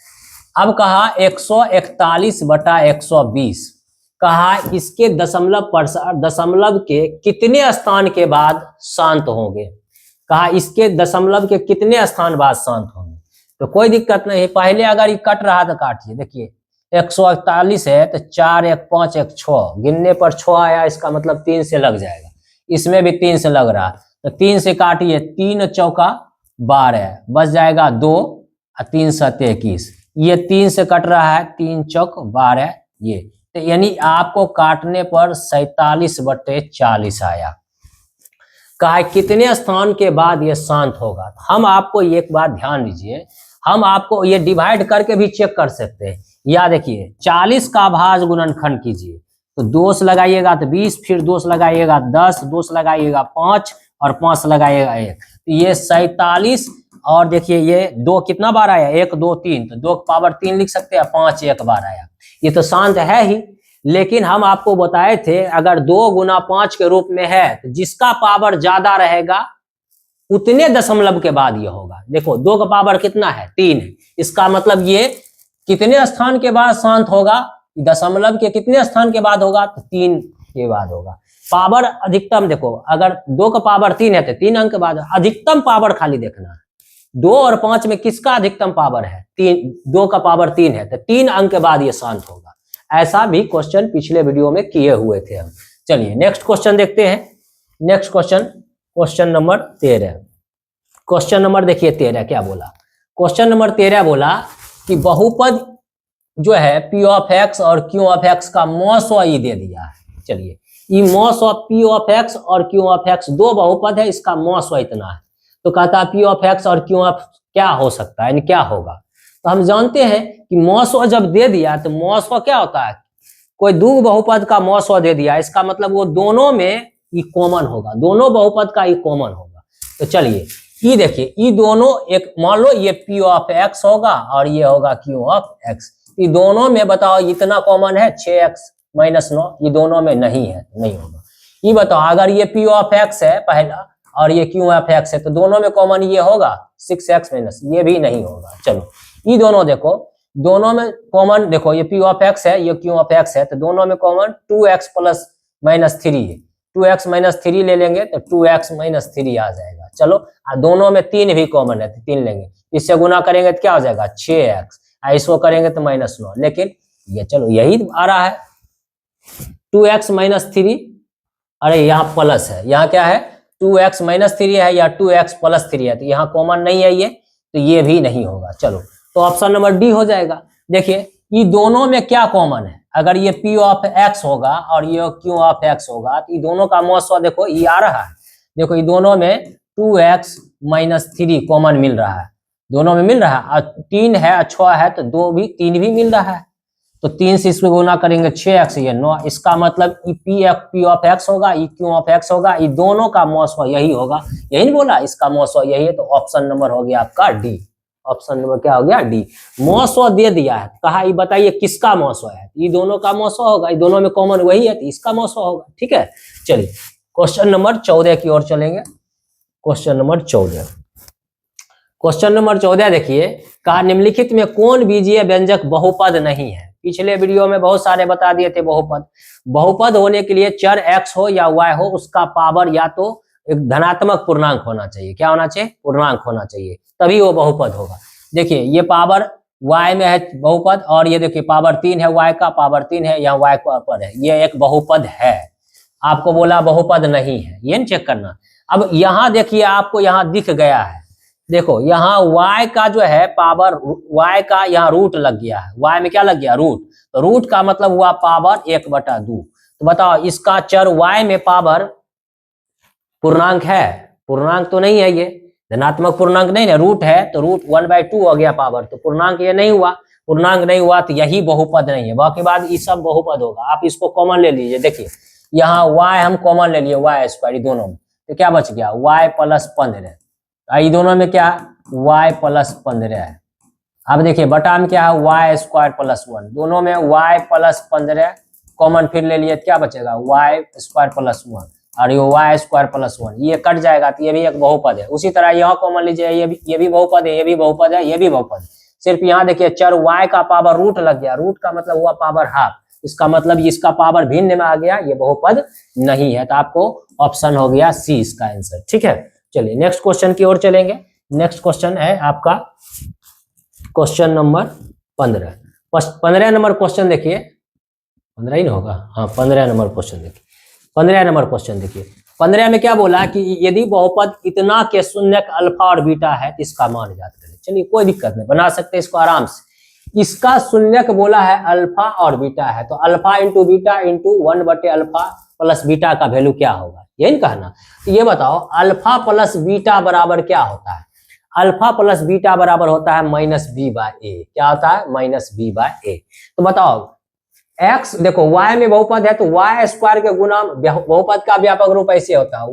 अब कहा 141/120, कहा इसके दशमलव के कितने स्थान के बाद शांत होंगे। कहा इसके दशमलव के कितने स्थान बाद शांत होंगे। तो कोई दिक्कत नहीं, पहले अगर ये कट रहा तो काटिए। देखिए 141 है तो 4 1 5 1 6, गिनने पर 6 आया, इसका मतलब 3 से लग जाएगा। इसमें भी 3 से लग रहा, तो 3 से काटिए, 3 चौका 12 बच जाएगा 2 और 3 7 21। ये 3 से कट रहा है, 3 चौक 12, ये तो यानी आपको काटने पर 47/40 आया। कहा कितने स्थान के बाद ये शांत होगा। हम आपको एक बात ध्यान दीजिए, हम आपको ये डिवाइड करके भी चेक कर सकते हैं। या देखिए 40 का भाज गुणनखंड कीजिए, तो 2 से लगाइएगा तो 20, फिर 2 से लगाइएगा 10, 2 से लगाइएगा 5 और 5 से लगाइएगा 1, तो ये 47। और देखिए ये 2 कितना बार आया, 1 2 3, तो 2 की पावर 3 लिख सकते हैं, 5 एक बार आया, ये तो शांत है ही। लेकिन हम आपको बताए थे अगर 2 गुना 5 के रूप में है तो जिसका पावर ज्यादा रहेगा उतने दशमलव के बाद ये होगा। देखो 2 का पावर कितना है, 3 है, इसका मतलब ये कितने स्थान के बाद शांत होगा, दशमलव के कितने स्थान के बाद होगा, तो 3 के बाद होगा। पावर अधिकतम देखो, अगर 2 का पावर 3 है तो 3 अंक के बाद, अधिकतम पावर खाली देखना है। 2 और 5 में किसका अधिकतम पावर है, 3, 2 का पावर 3 है तो 3 अंक के बाद ये शांत होगा। ऐसा भी क्वेश्चन पिछले वीडियो में किए हुए थे हम। चलिए नेक्स्ट क्वेश्चन देखते हैं। Next question number 13। Question number देखिए 13 क्या बोला। क्वेश्चन नंबर 13 बोला कि बहुपद जो है पी ऑफ एक्स और क्यू ऑफ एक्स का मौसो ई दे दिया है। चलिए ये मौसो पी ऑफ एक्स और क्यू ऑफ एक्स 2 बहुपद है, इसका मौसो इतना है। तो कहता है पी ऑफ एक्स और क्यू ऑफ क्या हो सकता है, यानी क्या होगा। तो हम जानते हैं कि मौसो जब दे दिया तो मौसो क्या होता है, कोई 2 बहुपद का मौसो दे दिया, इसका मतलब वो दोनों में ये कॉमन होगा, दोनों बहुपद का ये कॉमन होगा। तो चलिए ये देखिए, ये दोनों एक मान लो ये पी ऑफ एक्स होगा और ये होगा क्यू ऑफ एक्स। ये दोनों में बताओ इतना कॉमन है 6x - 9, ये दोनों में नहीं है, नहीं होगा। ये बताओ अगर ये पी ऑफ एक्स है पहला और ये क्यू ऑफ एक्स है तो दोनों में कॉमन ये होगा 6x - ये भी नहीं होगा। चलो ये दोनों देखो, दोनों में कॉमन देखो, ये पी ऑफ एक्स है ये क्यू ऑफ एक्स है, तो दोनों में कॉमन 2x + -3 है। 2x - 3 ले लेंगे तो 2x - 3 आ जाएगा। चलो दोनों में 3 भी कॉमन है तो 3 लेंगे, इससे गुना करेंगे तो क्या हो जाएगा 6x, इसको करेंगे तो -9। लेकिन ये चलो यही आ रहा है 2x - 3, अरे यहाँ प्लस है, यहाँ क्या है 2x - 3 है या 2x + 3 है, तो यहाँ कॉमन नहीं है ये, तो ये भी नहीं होगा। चलो तो ऑप्शन नंबर डी हो जाएगा। देखिए ये दोनों में क्या कॉमन है, अगर ये पी ऑफ एक्स होगा और ये क्यू ऑफ एक्स होगा तो ये दोनों का मौसो देखो ये आ रहा है। देखो ये दोनों में 2x - 3 कॉमन मिल रहा है, दोनों में मिल रहा है, और 3 है 6 है तो 3 भी मिल रहा है, तो 3 से इसमें गुना करेंगे 6x, ये 9। इसका मतलब पी ऑफ एक्स होगा, ई क्यू ऑफ एक्स होगा, ये दोनों का मौसो यही होगा। यही नहीं बोला, इसका मौसो यही है, तो ऑप्शन नंबर हो गया आपका डी। ऑप्शन नंबर क्या हो गया डी। मौसो दे दिया है, कहा ये बताइए किसका मौसो है, ये दोनों का मौसो होगा, ये दोनों में कॉमन वही है तो इसका मौसो होगा। ठीक है, चलिए क्वेश्चन नंबर 14 की ओर चलेंगे। क्वेश्चन नंबर 14, क्वेश्चन नंबर 14 देखिए, कहा निम्नलिखित में कौन बीजीय व्यंजक बहुपद नहीं है। पिछले वीडियो में बहुत सारे बता दिए थे बहुपद। बहुपद होने के लिए चर x हो या y हो, उसका पावर या तो एक धनात्मक पूर्णांक होना चाहिए। क्या होना चाहिए? पूर्णांक होना चाहिए, तभी वो बहुपद होगा। देखिए ये पावर y में है बहुपद, और ये देखिए पावर 3 है y का, पावर 3 है, यहाँ y का पद है, ये एक बहुपद है। आपको बोला बहुपद नहीं है, ये नहीं चेक करना। अब यहाँ देखिए आपको यहाँ दिख गया है, देखो यहाँ y का जो है पावर, y का यहाँ रूट लग गया है, y में क्या लग गया? रूट। तो रूट का मतलब हुआ पावर 1/2। तो बताओ इसका चर y में पावर पूर्णांक है? पूर्णांक तो नहीं है, ये धनात्मक पूर्णांक नहीं है, रूट है, तो रूट 1/2 हो गया पावर, तो पूर्णांक ये नहीं हुआ। पूर्णांक नहीं हुआ तो यही बहुपद नहीं है, बाकी बाद ये सब बहुपद होगा। आप इसको कॉमन ले लीजिए, देखिए यहाँ y हम कॉमन ले लिए, y² दोनों में, तो क्या बच गया? y + 15। ये दोनों में क्या? y + 15 है। अब देखिए बटा में क्या है? y² + 1, दोनों में y + 15 कॉमन फिर ले लिए, क्या बचेगा? y² + 1, और ये y² + 1, ये कट जाएगा तो ये भी एक बहुपद है। उसी तरह यहाँ कॉमन लीजिए, ये भी बहुपद है, ये भी बहुपद है, ये भी बहुपद है। सिर्फ यहाँ देखिए चर y का पावर रूट लग गया, रूट का मतलब हुआ पावर हाफ, इसका मतलब इसका पावर भिन्न में आ गया, ये बहुपद नहीं है। तो आपको ऑप्शन हो गया सी इसका आंसर। ठीक है, चलिए नेक्स्ट क्वेश्चन की ओर चलेंगे। नेक्स्ट क्वेश्चन है आपका क्वेश्चन नंबर 15। 15 नंबर क्वेश्चन देखिए, 15 ही ना होगा, हाँ 15 नंबर क्वेश्चन देखिए। 15 नंबर क्वेश्चन देखिए, 15 में क्या बोला कि यदि बहुपद इतना के शून्यक अल्फा और बीटा है तो इसका मान ज्ञात करें। चलिए कोई दिक्कत नहीं, बना सकते इसको आराम से। इसका शून्यक बोला है अल्फा और बीटा है, तो अल्फा इंटू बीटा इंटू 1/अल्फा प्लस बीटा का वैल्यू क्या होगा, यही कहना। तो ये बताओ अल्फा प्लस बीटा बराबर क्या होता है? अल्फा प्लस बीटा बराबर होता है -b/a। क्या होता है? -b/a। तो बताओ x, देखो y में बहुपद है तो y² के गुना, बहुपद का व्यापक रूप ऐसे होता है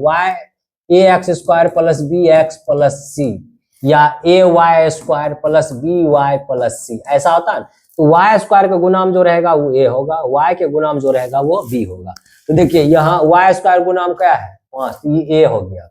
y ax² + bx + c, या ay² + by + c, ऐसा होता है। तो y² के गुणाम जो रहेगा वो a होगा, y के गुणाम जो रहेगा वो b होगा। तो देखिए यहाँ y² गुणाम क्या है? 5, तो ये a हो गया।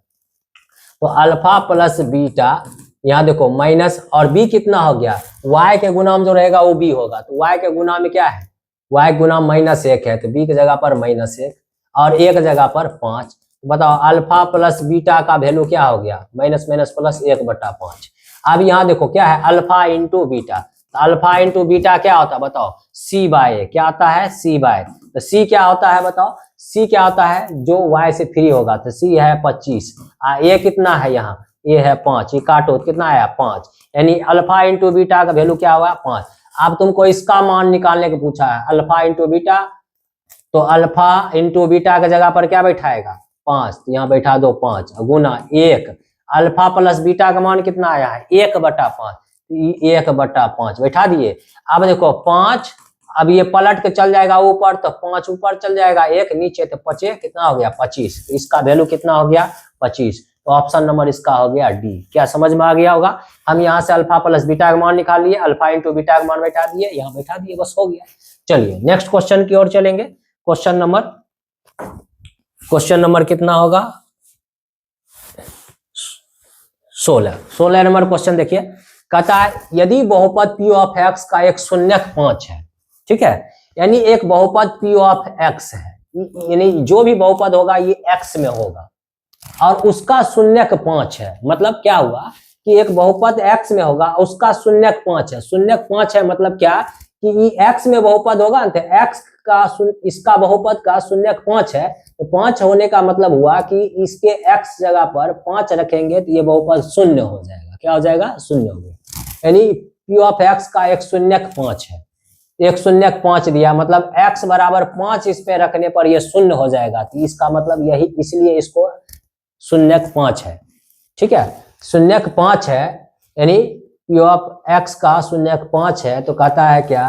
तो अल्फा प्लस बीटा, यहाँ देखो माइनस, और b कितना हो गया? y के गुणाम जो रहेगा वो b होगा। तो y के गुणाम में क्या है? y गुणाम -1 है, तो b की जगह पर -1 और a की जगह पर 5। बताओ अल्फा प्लस बीटा का वैल्यू क्या हो गया? Minus minus plus 1/5। अब यहाँ देखो क्या है? अल्फा इंटू बीटा, तो अल्फा इंटू बीटा क्या होता है बताओ? c/a। क्या आता है? c/a। तो c क्या होता है बताओ? c क्या होता है? जो y से फ्री होगा, तो c है 25, a कितना है यहाँ? a है 5, ये काटो कितना आया? 5, यानी अल्फा इंटू बीटा का वैल्यू क्या हुआ? 5। अब तुमको इसका मान निकालने को पूछा है, अल्फा इंटू बीटा, तो अल्फा इंटू बीटा की जगह पर क्या बैठाएगा? 5, तो यहाँ बैठा दो 5 गुना 1। अल्फा प्लस बीटा का मान कितना आया है? 1/5, 1/5 बैठा दिए। अब देखो 5, अब ये पलट के चल जाएगा ऊपर, तो 5 ऊपर चल जाएगा, 1 नीचे, तो 5 कितना हो गया? 25। तो इसका वैल्यू कितना हो गया? 25। तो ऑप्शन नंबर इसका हो गया डी। क्या समझ में आ गया होगा? हम यहाँ से अल्फा प्लस बीटा का मान निकाल लिए, अल्फा इंटू बीटा का मान बैठा दिए, यहाँ बैठा दिए, बस हो गया। चलिए नेक्स्ट क्वेश्चन की ओर चलेंगे। क्वेश्चन नंबर कितना होगा? 16 नंबर क्वेश्चन देखिए, कहता है यदि बहुपद p ऑफ x का एक शून्यक 5 है, ठीक है, यानी एक बहुपद p ऑफ x है, यानी जो भी बहुपद होगा ये x में होगा, और उसका शून्यक 5 है। मतलब क्या हुआ कि एक बहुपद x में होगा, उसका शून्यक 5 है। शून्यक 5 है मतलब क्या कि ये x में बहुपद होगा ना, तो x का इसका बहुपद का शून्यक 5 है, तो 5 होने का मतलब हुआ कि इसके x जगह पर 5 रखेंगे तो ये बहुपद शून्य हो जाएगा। क्या हो जाएगा? शून्य हो गया। यानी p ऑफ x का एक शून्यक 5 है, एक शून्यक 5 दिया, मतलब x बराबर 5 इस पे रखने पर ये शून्य हो जाएगा। तो इसका मतलब यही, इसलिए इसको शून्यक 5 है। ठीक है, शून्यक 5 है, यानी p ऑफ x का शून्यक 5 है, तो कहता है क्या?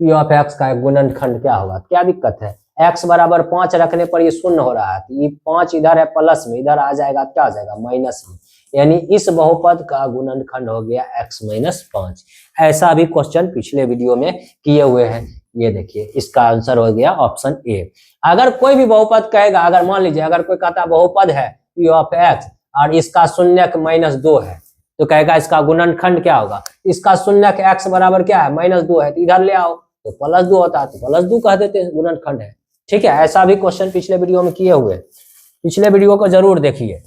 p ऑफ x का एक गुणनखंड क्या होगा? क्या दिक्कत है? x बराबर 5 रखने पर ये शून्य हो रहा है, तो ये 5 इधर है प्लस में, इधर आ जाएगा क्या हो जाएगा? माइनस में। यानी इस बहुपद का गुणनखंड हो गया x-5। ऐसा भी क्वेश्चन पिछले वीडियो में किए हुए हैं। ये देखिए इसका आंसर हो गया ऑप्शन ए। अगर कोई भी बहुपद कहेगा, अगर मान लीजिए अगर कोई कहता बहुपद है p ऑफ x और इसका शून्यक -2 है, तो कहेगा इसका गुणनखंड क्या होगा। इसका शून्यक x बराबर क्या है -2 है, तो इधर ले आओ तो +2 होता है, तो +2 कह देते हैं गुणनखंड है। ठीक है, ऐसा भी क्वेश्चन पिछले वीडियो में किए हुए। पिछले वीडियो को जरूर देखिए,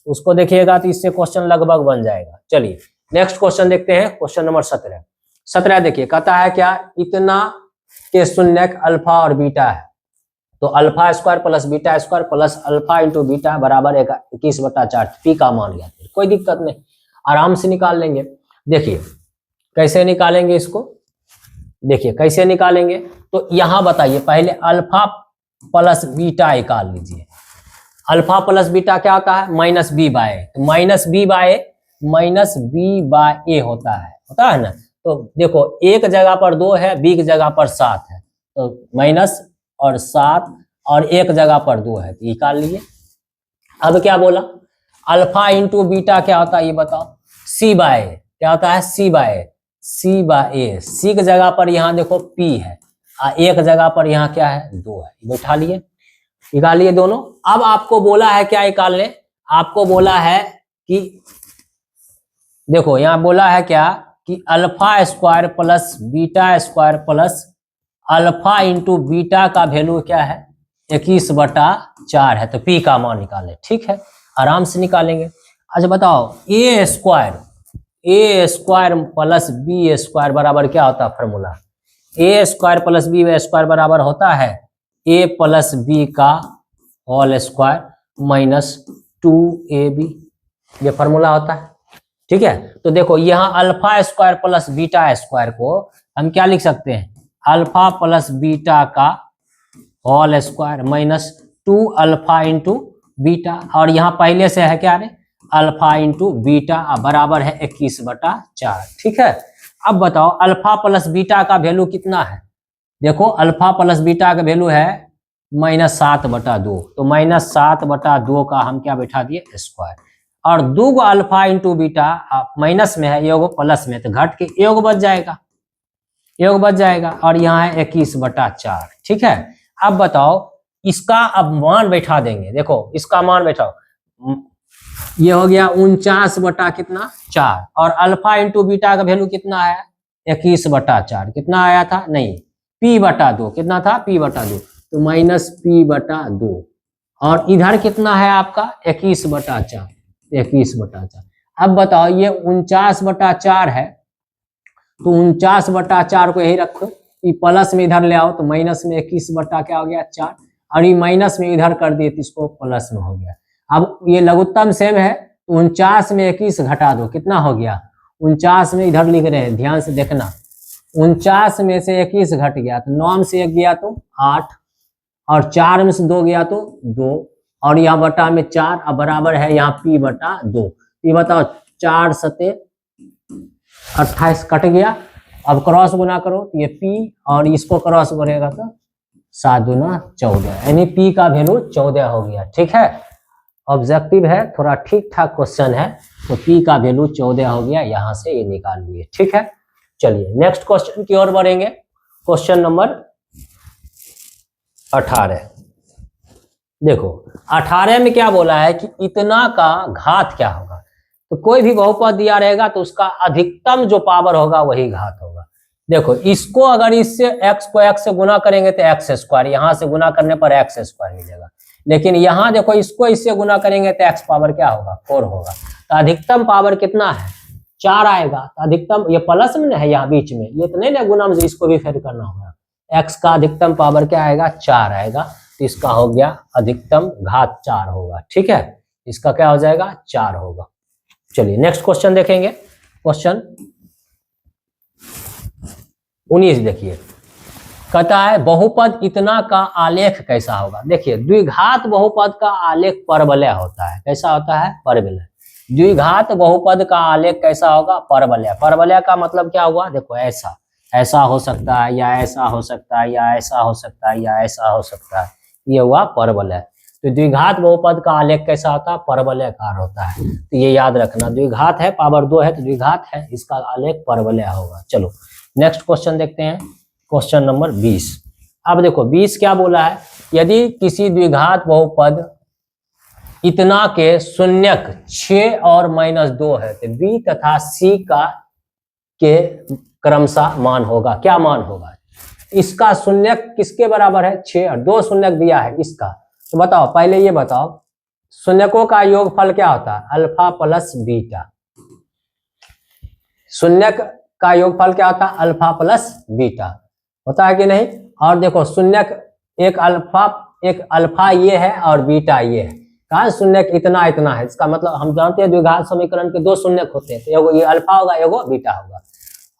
उसको देखिएगा तो इससे क्वेश्चन लगभग बन जाएगा। चलिए नेक्स्ट क्वेश्चन देखते हैं, क्वेश्चन नंबर 17 देखिए, कहता है क्या इतना के शून्यक अल्फा और बीटा है, तो alpha square plus beta square plus alpha into beta बराबर 21/4। पी का मान लिया, कोई दिक्कत नहीं, आराम से निकाल लेंगे। देखिए कैसे निकालेंगे इसको, देखिए कैसे निकालेंगे, तो यहां बताइए पहले अल्फा प्लस बीटा निकाल लीजिए। अल्फा प्लस बीटा क्या होता है -b/a, तो -b/a होता है ना। तो देखो एक जगह पर 2 है, बी की जगह पर 7 है, तो माइनस और 7 और एक जगह पर 2 है, तो निकाल लिए। अब क्या बोला, अल्फा इंटू बीटा क्या होता है ये बताओ, c/a क्या होता है, c/a। सी की जगह पर यहाँ देखो p है, एक जगह पर यहाँ क्या है 2 है, बैठा लिए, निकाल लिए दोनों। अब आपको बोला है क्या निकालने, आपको बोला है कि देखो यहाँ बोला है क्या कि alpha square plus beta square plus alpha into beta का वैल्यू क्या है 21/4 है, तो p का मान निकालें। ठीक है, आराम से निकालेंगे। अच्छा बताओ a square plus b square बराबर क्या होता है formula, a square plus b square बराबर होता है a प्लस b का होल स्क्वायर -2ab, ये फॉर्मूला होता है। ठीक है, तो देखो यहाँ alpha square plus beta square को हम क्या लिख सकते हैं, अल्फा प्लस बीटा का whole square -2 alpha into beta, और यहाँ पहले से है क्या रे अल्फा इंटू बीटा बराबर है 21/4। ठीक है, अब बताओ अल्फा प्लस बीटा का वैल्यू कितना है, देखो अल्फा प्लस बीटा का वैल्यू है -7/2, तो -7/2 का हम क्या बैठा दिए स्क्वायर, और 2 अल्फा इंटू बीटा माइनस में है, योग प्लस में, तो घट के योग बच जाएगा, और यहाँ है 21/4। ठीक है, अब बताओ इसका अब मान बैठा देंगे, देखो इसका मान बैठाओ, ये हो गया 49/4, और अल्फा इंटू बीटा का वैल्यू कितना आया 21/4, कितना आया था नहीं p/2, कितना था p/2, तो -p/2, और इधर कितना है आपका 21/4। अब बताओ ये 49/4 है, तो 49/4 को यही रखो, ये प्लस में इधर ले आओ तो माइनस में 21 क्या हो गया 4, और ये माइनस में इधर कर दिए तो इसको प्लस में हो गया। अब ये लघुत्तम सेम है, 49 में 21 घटा दो, कितना हो गया 49 में, इधर लिख रहे हैं ध्यान से देखना, 49 में से 21 घट गया तो 9 में से 1 गया तो 8, और 4 में से 2 गया तो 2, और यहाँ बटा में 4, अब बराबर है यहाँ p/2। ये बताओ 4 सते 28 कट गया, अब क्रॉस गुना करो तो ये p, और इसको क्रॉस करेगा तो 7 दूना 14, यानी p का वैल्यू 14 हो गया। ठीक है, ऑब्जेक्टिव है, थोड़ा ठीक ठाक क्वेश्चन है, तो p का वैल्यू 14 हो गया, यहां से ये निकाल लिए। ठीक है, चलिए नेक्स्ट क्वेश्चन की ओर बढ़ेंगे, क्वेश्चन नंबर 18। देखो 18 में क्या बोला है कि इतना का घात क्या होगा, तो कोई भी बहुपद दिया रहेगा तो उसका अधिकतम जो पावर होगा वही घात होगा। देखो इसको अगर इससे x को x से गुना करेंगे तो x², यहां से गुना करने पर x² मिलेगा, लेकिन यहाँ देखो इसको इससे गुना करेंगे तो x पावर क्या होगा 4 होगा, तो अधिकतम पावर कितना है 4 आएगा। तो अधिकतम ये प्लस में है यहाँ बीच में, ये तो नहीं ना गुना में, इसको भी फिर करना होगा, x का अधिकतम पावर क्या आएगा 4 आएगा, तो इसका हो गया अधिकतम घात 4 होगा। ठीक है, इसका क्या हो जाएगा 4 होगा। चलिए नेक्स्ट क्वेश्चन देखेंगे, क्वेश्चन 19 देखिए, कहता है बहुपद इतना का आलेख कैसा होगा। देखिए द्विघात बहुपद का आलेख परवलय होता है, कैसा होता है परवलय। द्विघात बहुपद का आलेख कैसा होगा परवलय। परवलय का मतलब क्या हुआ, देखो ऐसा हो सकता है, या ऐसा हो सकता है, या ऐसा हो सकता है, या ऐसा हो सकता है, ये हुआ परवलय। तो द्विघात बहुपद का आलेख कैसा होता है? परवलयाकार होता है। तो ये याद रखना, द्विघात है, पावर 2 है तो द्विघात है, इसका आलेख परवलय होगा। चलो नेक्स्ट क्वेश्चन देखते हैं, क्वेश्चन नंबर 20। अब देखो 20 क्या बोला है, यदि किसी द्विघात बहुपद इतना के शून्यक 6 और -2 है तो बी तथा सी का के क्रमशः मान होगा। क्या मान होगा? इसका शून्यक किसके बराबर है? 6 और 2 शून्यक दिया है इसका। तो बताओ, पहले ये बताओ शून्यकों का योगफल क्या होता है? Alpha plus beta. शून्यक का योगफल क्या होता है? अल्फा प्लस बीटा होता है कि नहीं? और देखो शून्यक एक अल्फा ये है और बीटा ये है। कहा शून्यक इतना इतना है, इसका मतलब हम जानते हैं द्विघात समीकरण के 2 शून्यक होते हैं, तो एगो ये अल्फा होगा, एगो बीटा होगा।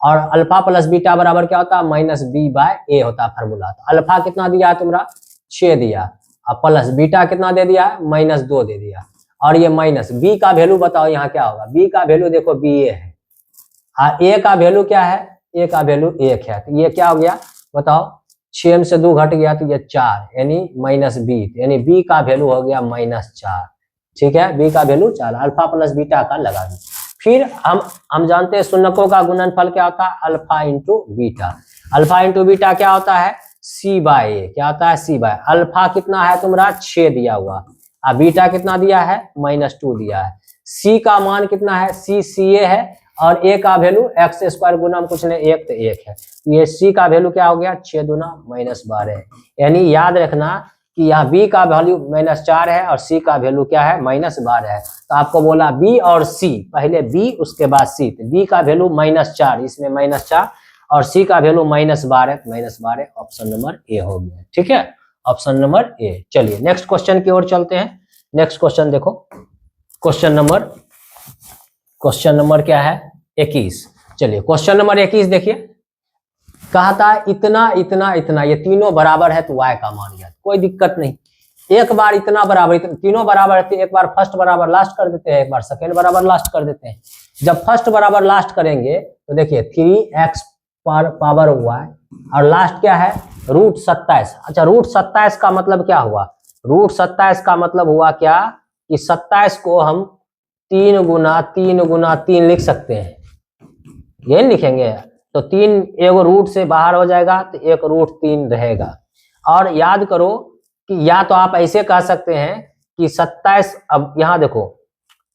और अल्फा प्लस बीटा बराबर क्या होता है? -b/a होता है फार्मूला। तो अल्फा कितना दिया है तुम्हारा? 6 दिया, और प्लस बीटा कितना दे दिया है? -2 दे दिया। और ये माइनस बी का वैल्यू बताओ यहाँ क्या होगा? बी का वैल्यू देखो ba है, और ए का वैल्यू क्या है? ए का वैल्यू 1 है, तो ये क्या हो गया बताओ? 6 से 2 घट गया तो ये 4 यानी -b, यानी बी का वैल्यू हो गया -4। ठीक है, बी का वैल्यू 4, अल्फा प्लस बीटा का लगा दी। फिर हम जानते हैं शून्यकों का गुणनफल क्या होता है? Alpha into beta. Alpha into beta क्या होता है? c/a। क्या होता है? c/a। अल्फा कितना है तुम्हारा? 6 दिया हुआ, और बीटा कितना दिया है? -2 दिया है। c का मान कितना है? c/a है, और a का वैल्यू x² गुना कुछ नहीं 1 तो 1 है। ये c का वैल्यू क्या हो गया? 6 दूना -12। यानी याद रखना कि यहाँ b का वैल्यू -4 है और c का वैल्यू क्या है? -12 है। तो आपको बोला b और c, पहले b उसके बाद c। तो b का वैल्यू -4, इसमें -4, और c का वैल्यू -12, -12 ऑप्शन नंबर ए हो गया। ठीक है, ऑप्शन नंबर ए। चलिए नेक्स्ट क्वेश्चन की ओर चलते हैं। नेक्स्ट क्वेश्चन देखो, क्वेश्चन नंबर क्या है? 21। चलिए क्वेश्चन नंबर 21 देखिए, कहा था इतना इतना इतना, ये तीनों बराबर है तो y का मान याद, कोई दिक्कत नहीं। एक बार इतना बराबर, तीनों बराबर है तो एक बार फर्स्ट बराबर लास्ट कर देते हैं, एक बार सेकेंड बराबर लास्ट कर देते हैं। जब फर्स्ट बराबर लास्ट करेंगे तो देखिए 3x पावर y, और लास्ट क्या है? √27। अच्छा, √27 का मतलब क्या हुआ? √27 का मतलब हुआ क्या कि 27 को हम 3 गुना 3 गुना 3 लिख सकते हैं, ये लिखेंगे तो 3 एगो रूट से बाहर हो जाएगा तो एक √3 रहेगा। और याद करो कि या तो आप ऐसे कह सकते हैं कि 27, अब यहाँ देखो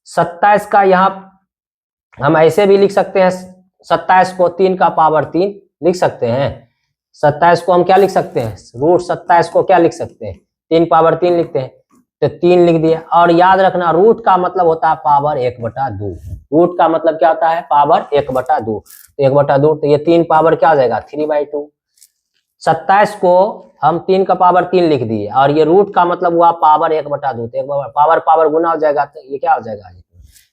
27 का यहाँ हम ऐसे भी लिख सकते हैं, 27 को 3 का पावर 3 लिख सकते हैं। 27 को हम क्या लिख सकते हैं? √27 को क्या लिख सकते हैं? 3 पावर 3 लिखते हैं, तो 3 लिख दिया। और याद रखना रूट का मतलब होता है पावर 1/2। रूट का मतलब क्या होता है? पावर 1/2। तो 1/2, तो ये 3 पावर क्या आ जाएगा? 3/2। 27 को हम 3 का पावर 3 लिख दिए, और ये रूट का मतलब हुआ पावर 1/2, तो एक पावर गुना हो जाएगा, तो ये क्या हो जाएगा?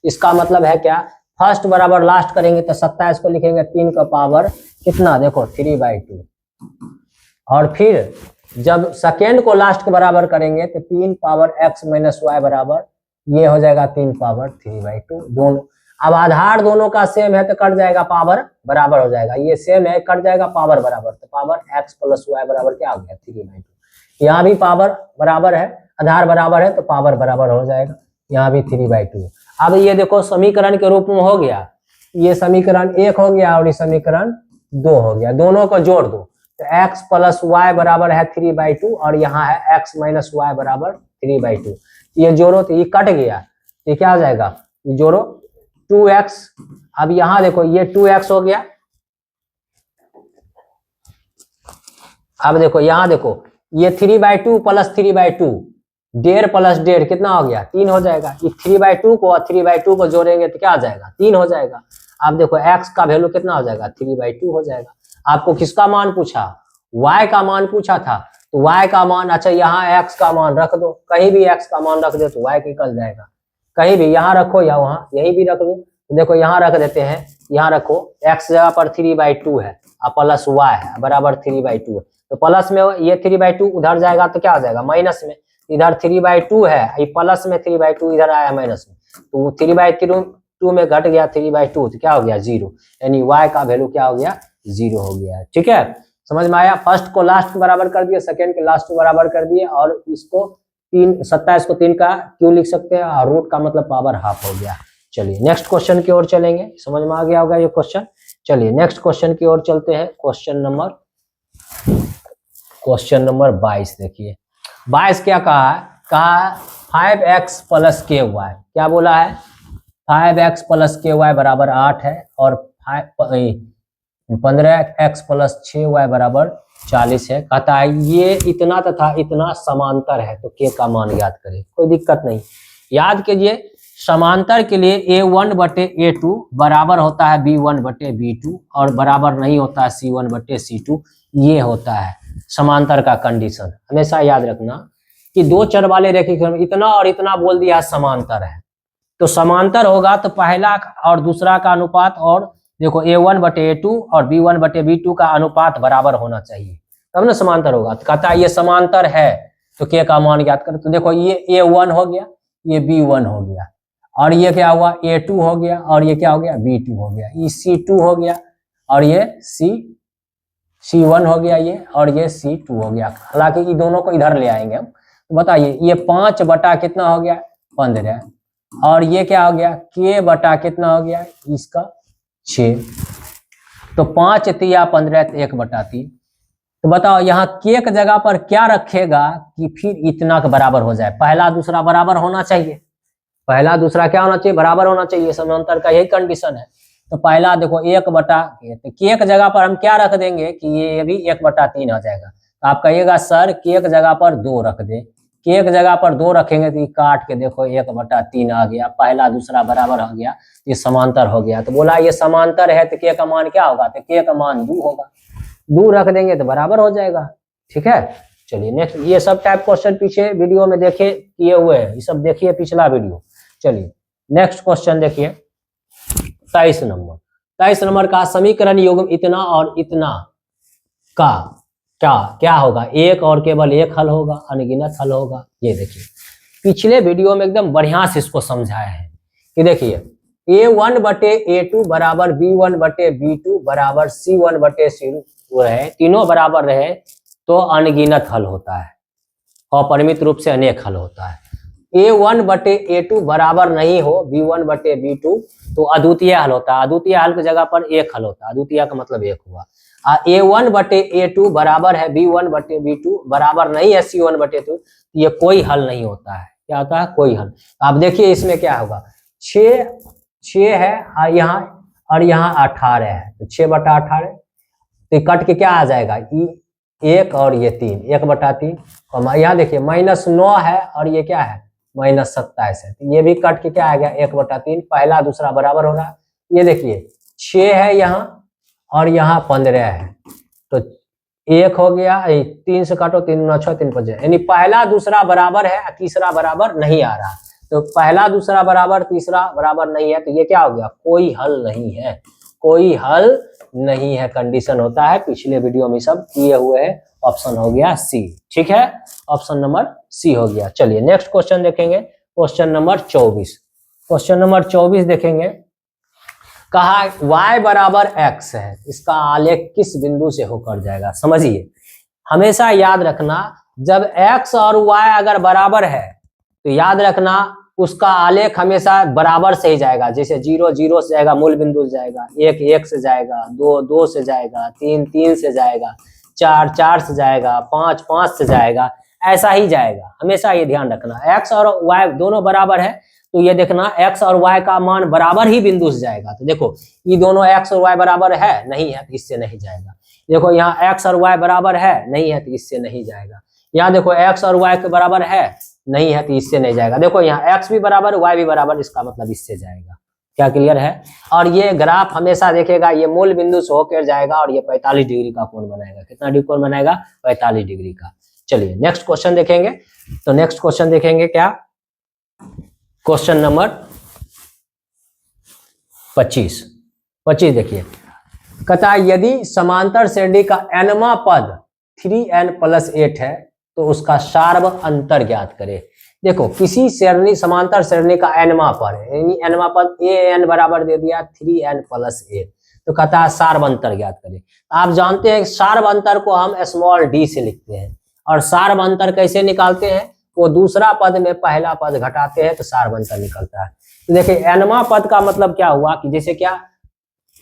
इसका मतलब है क्या? फर्स्ट बराबर लास्ट करेंगे तो 27 को लिखेंगे 3 का पावर कितना? देखो 3/2। और फिर जब सेकेंड को लास्ट के बराबर करेंगे तो 3 पावर x - y बराबर ये हो जाएगा 3 पावर 3/2। दोनों अब आधार दोनों का सेम है तो कट जाएगा, पावर बराबर हो जाएगा। ये सेम है, कट जाएगा, पावर बराबर, तो पावर x + y बराबर क्या हो गया? 3/2। यहाँ भी पावर बराबर है, आधार बराबर है तो पावर बराबर हो जाएगा, यहाँ भी 3/2। अब ये देखो समीकरण के रूप में हो गया, ये समीकरण 1 हो गया और ये समीकरण 2 हो गया। दोनों को जोड़ दो तो x + y बराबर है 3/2, और यहाँ है x - y बराबर 3/2। ये जोड़ो तो ये कट गया, ये क्या हो जाएगा? ये जोड़ो 2x। अब यहाँ देखो ये 2x हो गया। अब देखो यहाँ देखो ये 3/2 + 3/2, 1.5 + 1.5 कितना हो गया? 3 हो जाएगा। ये 3/2 को और 3/2 को जोड़ेंगे तो क्या आ जाएगा? 3 हो जाएगा। अब देखो x का वैल्यू कितना हो जाएगा? 3/2 हो जाएगा। आपको किसका मान पूछा? y का मान पूछा था, तो y का मान, अच्छा यहाँ x का मान रख दो, कहीं भी x का मान रख दो तो y निकल जाएगा। कहीं भी यहाँ रखो या वहाँ, यही भी रख दो। देखो यहाँ रख देते हैं, यहाँ रखो x जगह पर 3/2 है और प्लस y है बराबर 3/2 है, तो प्लस में ये 3/2 उधर जाएगा तो क्या हो जाएगा? माइनस में। इधर 3/2 है, ये प्लस में 3/2 इधर आया माइनस में, तो 3/2 में घट गया 3/2, तो क्या हो गया? 0। यानी y का वैल्यू क्या हो गया? 0 हो गया। ठीक है, समझ में आया? फर्स्ट को लास्ट के बराबर कर दिए, सेकेंड के लास्ट के बराबर कर दिए, और इसको 3 27 को 3 का क्यों लिख सकते हैं, और रूट का मतलब पावर हाफ हो गया। चलिए नेक्स्ट क्वेश्चन की ओर चलेंगे, समझ में आ गया होगा ये क्वेश्चन। चलिए नेक्स्ट क्वेश्चन की ओर चलते हैं। क्वेश्चन नंबर 22 देखिए। 22 क्या कहा है, कहा 5x प्लस के वाई, क्या बोला है 5x प्लस के वाई बराबर 8 है, और 15x प्लस 6y बराबर 40 है। कहता है ये इतना तथा इतना समांतर है, तो के का मान याद करें। कोई दिक्कत नहीं, याद कीजिए समांतर के लिए a1 बटे a2 बराबर होता है b1 बटे b2, और बराबर नहीं होता है c1 बटे c2। ये होता है समांतर का कंडीशन। हमेशा याद रखना कि दो चर वाले रेखाखंड में इतना और इतना बोल दिया समांतर है, तो समांतर होगा तो पहला और दूसरा का अनुपात, और देखो a1 बटे a2 और b1 बटे b2 का अनुपात बराबर होना चाहिए, तब ना समांतर होगा। तो कहता है ये समांतर है, तो के का मान याद करें। तो देखो ये a1 हो गया, ये b1 हो गया, और ये क्या हुआ a2 हो गया, और ये क्या हो गया b2 हो गया, ये c2 हो गया, और ये c1 हो गया, ये और ये c2 हो गया। हालांकि ये दोनों को इधर ले आएंगे हम। तो बताइए ये 5 बटा कितना हो गया 15, और ये क्या हो गया k बटा कितना हो गया इसका 6। तो 5 तिया 15 तो 1 बटा 3। तो बताओ यहाँ k की जगह पर क्या रखेगा कि फिर इतना के बराबर हो जाए। पहला दूसरा बराबर होना चाहिए, पहला दूसरा क्या होना चाहिए बराबर होना चाहिए, समांतर का यही कंडीशन है। तो पहला देखो 1 बटा k, तो k की जगह पर हम क्या रख देंगे कि ये भी 1 बटा 3 हो जाएगा। तो आप कहिएगा सर k की जगह पर 2 रख दे, k की जगह पर 2 रखेंगे तो काट के देखो 1 बटा 3 आ गया, पहला दूसरा बराबर हो गया, ये समांतर हो गया। तो बोला ये समांतर है तो k का मान क्या होगा, तो k का मान 2 होगा, 2 रख देंगे तो बराबर हो जाएगा। ठीक है, चलिए नेक्स्ट। ये सब टाइप क्वेश्चन पीछे वीडियो में देखे किए हुए हैं, ये सब देखिए पिछला वीडियो। चलिए नेक्स्ट क्वेश्चन देखिए 23 नंबर। 23 नंबर का समीकरण युग्म इतना और इतना का क्या होगा, एक और केवल एक हल होगा, अनगिनत हल होगा। ये देखिए पिछले वीडियो में एकदम बढ़िया से इसको समझाया है कि देखिए a1 बटे a2 बराबर b1 बटे b2 बराबर c1 बटे c2 रहे, तीनों बराबर रहे तो अनगिनत हल होता है, अपरिमित रूप से अनेक हल होता है। a1 बटे a2 बराबर नहीं हो b1 बटे b2 तो अद्वितीय हल होता है, अद्वितीय हल की जगह पर एक हल होता है, अद्वितीय का मतलब एक हुआ। a1 बटे a2 बराबर है b1 बटे b2 बराबर नहीं है c1 बटे 2, ये कोई हल नहीं होता है। क्या होता है, कोई हल। आप देखिए इसमें क्या होगा 6 है यहाँ और यहाँ 18 है, तो 6 बटा 18, तो कट के क्या आ जाएगा 1 और ये 3, 1 बटा 3। और यहाँ देखिए -9 है और ये क्या है -27 है, तो ये भी कट के क्या आ गया 1 बटा 3, पहला दूसरा बराबर हो रहा। ये देखिए 6 है यहाँ और यहाँ 15 है, तो 1 हो गया, 3 से काटो 3 9 6 3 5, यानी पहला दूसरा बराबर है, तीसरा बराबर नहीं आ रहा। तो पहला दूसरा बराबर तीसरा बराबर नहीं है, तो ये क्या हो गया कोई हल नहीं है, कोई हल नहीं है कंडीशन होता है। पिछले वीडियो में सब किए हुए हैं, ऑप्शन हो गया सी। ठीक है, ऑप्शन नंबर सी हो गया। चलिए नेक्स्ट क्वेश्चन देखेंगे, क्वेश्चन नंबर 24। क्वेश्चन नंबर 24 देखेंगे, कहा y बराबर x है, इसका आलेख किस बिंदु से होकर जाएगा। समझिए हमेशा याद रखना जब x और y अगर बराबर है तो याद रखना उसका आलेख हमेशा बराबर से ही जाएगा। जैसे 0 0 से जाएगा, मूल बिंदु से जाएगा, 1 1 से जाएगा, 2 2 से जाएगा, 3 3 से जाएगा, 4 4 से जाएगा, 5 5 से जाएगा, ऐसा ही जाएगा। हमेशा ये ध्यान रखना x और y दोनों बराबर है तो ये देखना x और y का मान बराबर ही बिंदु से जाएगा। तो देखो ये दोनों x और y बराबर है, नहीं है तो इससे नहीं जाएगा। देखो यहाँ x और y बराबर है, नहीं है तो इससे नहीं जाएगा। यहाँ देखो x और y के बराबर है, नहीं है तो इससे नहीं जाएगा। देखो यहाँ x भी बराबर y भी बराबर, इसका मतलब इससे जाएगा। क्या क्लियर है। और ये ग्राफ हमेशा देखेगा ये मूल बिंदु से होकर जाएगा और ये 45 डिग्री का कोण बनाएगा। कितना डिग्री कोण बनाएगा 45 डिग्री का। चलिए नेक्स्ट क्वेश्चन देखेंगे। तो नेक्स्ट क्वेश्चन देखेंगे क्या, क्वेश्चन नंबर 25 देखिए, कहता है यदि समांतर श्रेणी का nवां पद 3n + 8 है तो उसका सार्व अंतर ज्ञात करे। देखो किसी श्रेणी समांतर श्रेणी का nवां पद है, यानी nवां पद an बराबर दे दिया 3n + 8, तो कहता है सार्व अंतर ज्ञात करे। आप जानते हैं सार्व अंतर को हम स्मॉल d से लिखते हैं, और सार्व अंतर कैसे निकालते हैं वो दूसरा पद में पहला पद घटाते हैं तो सारवंतर निकलता है। तो देखिए एनवा पद का मतलब क्या हुआ कि जैसे क्या,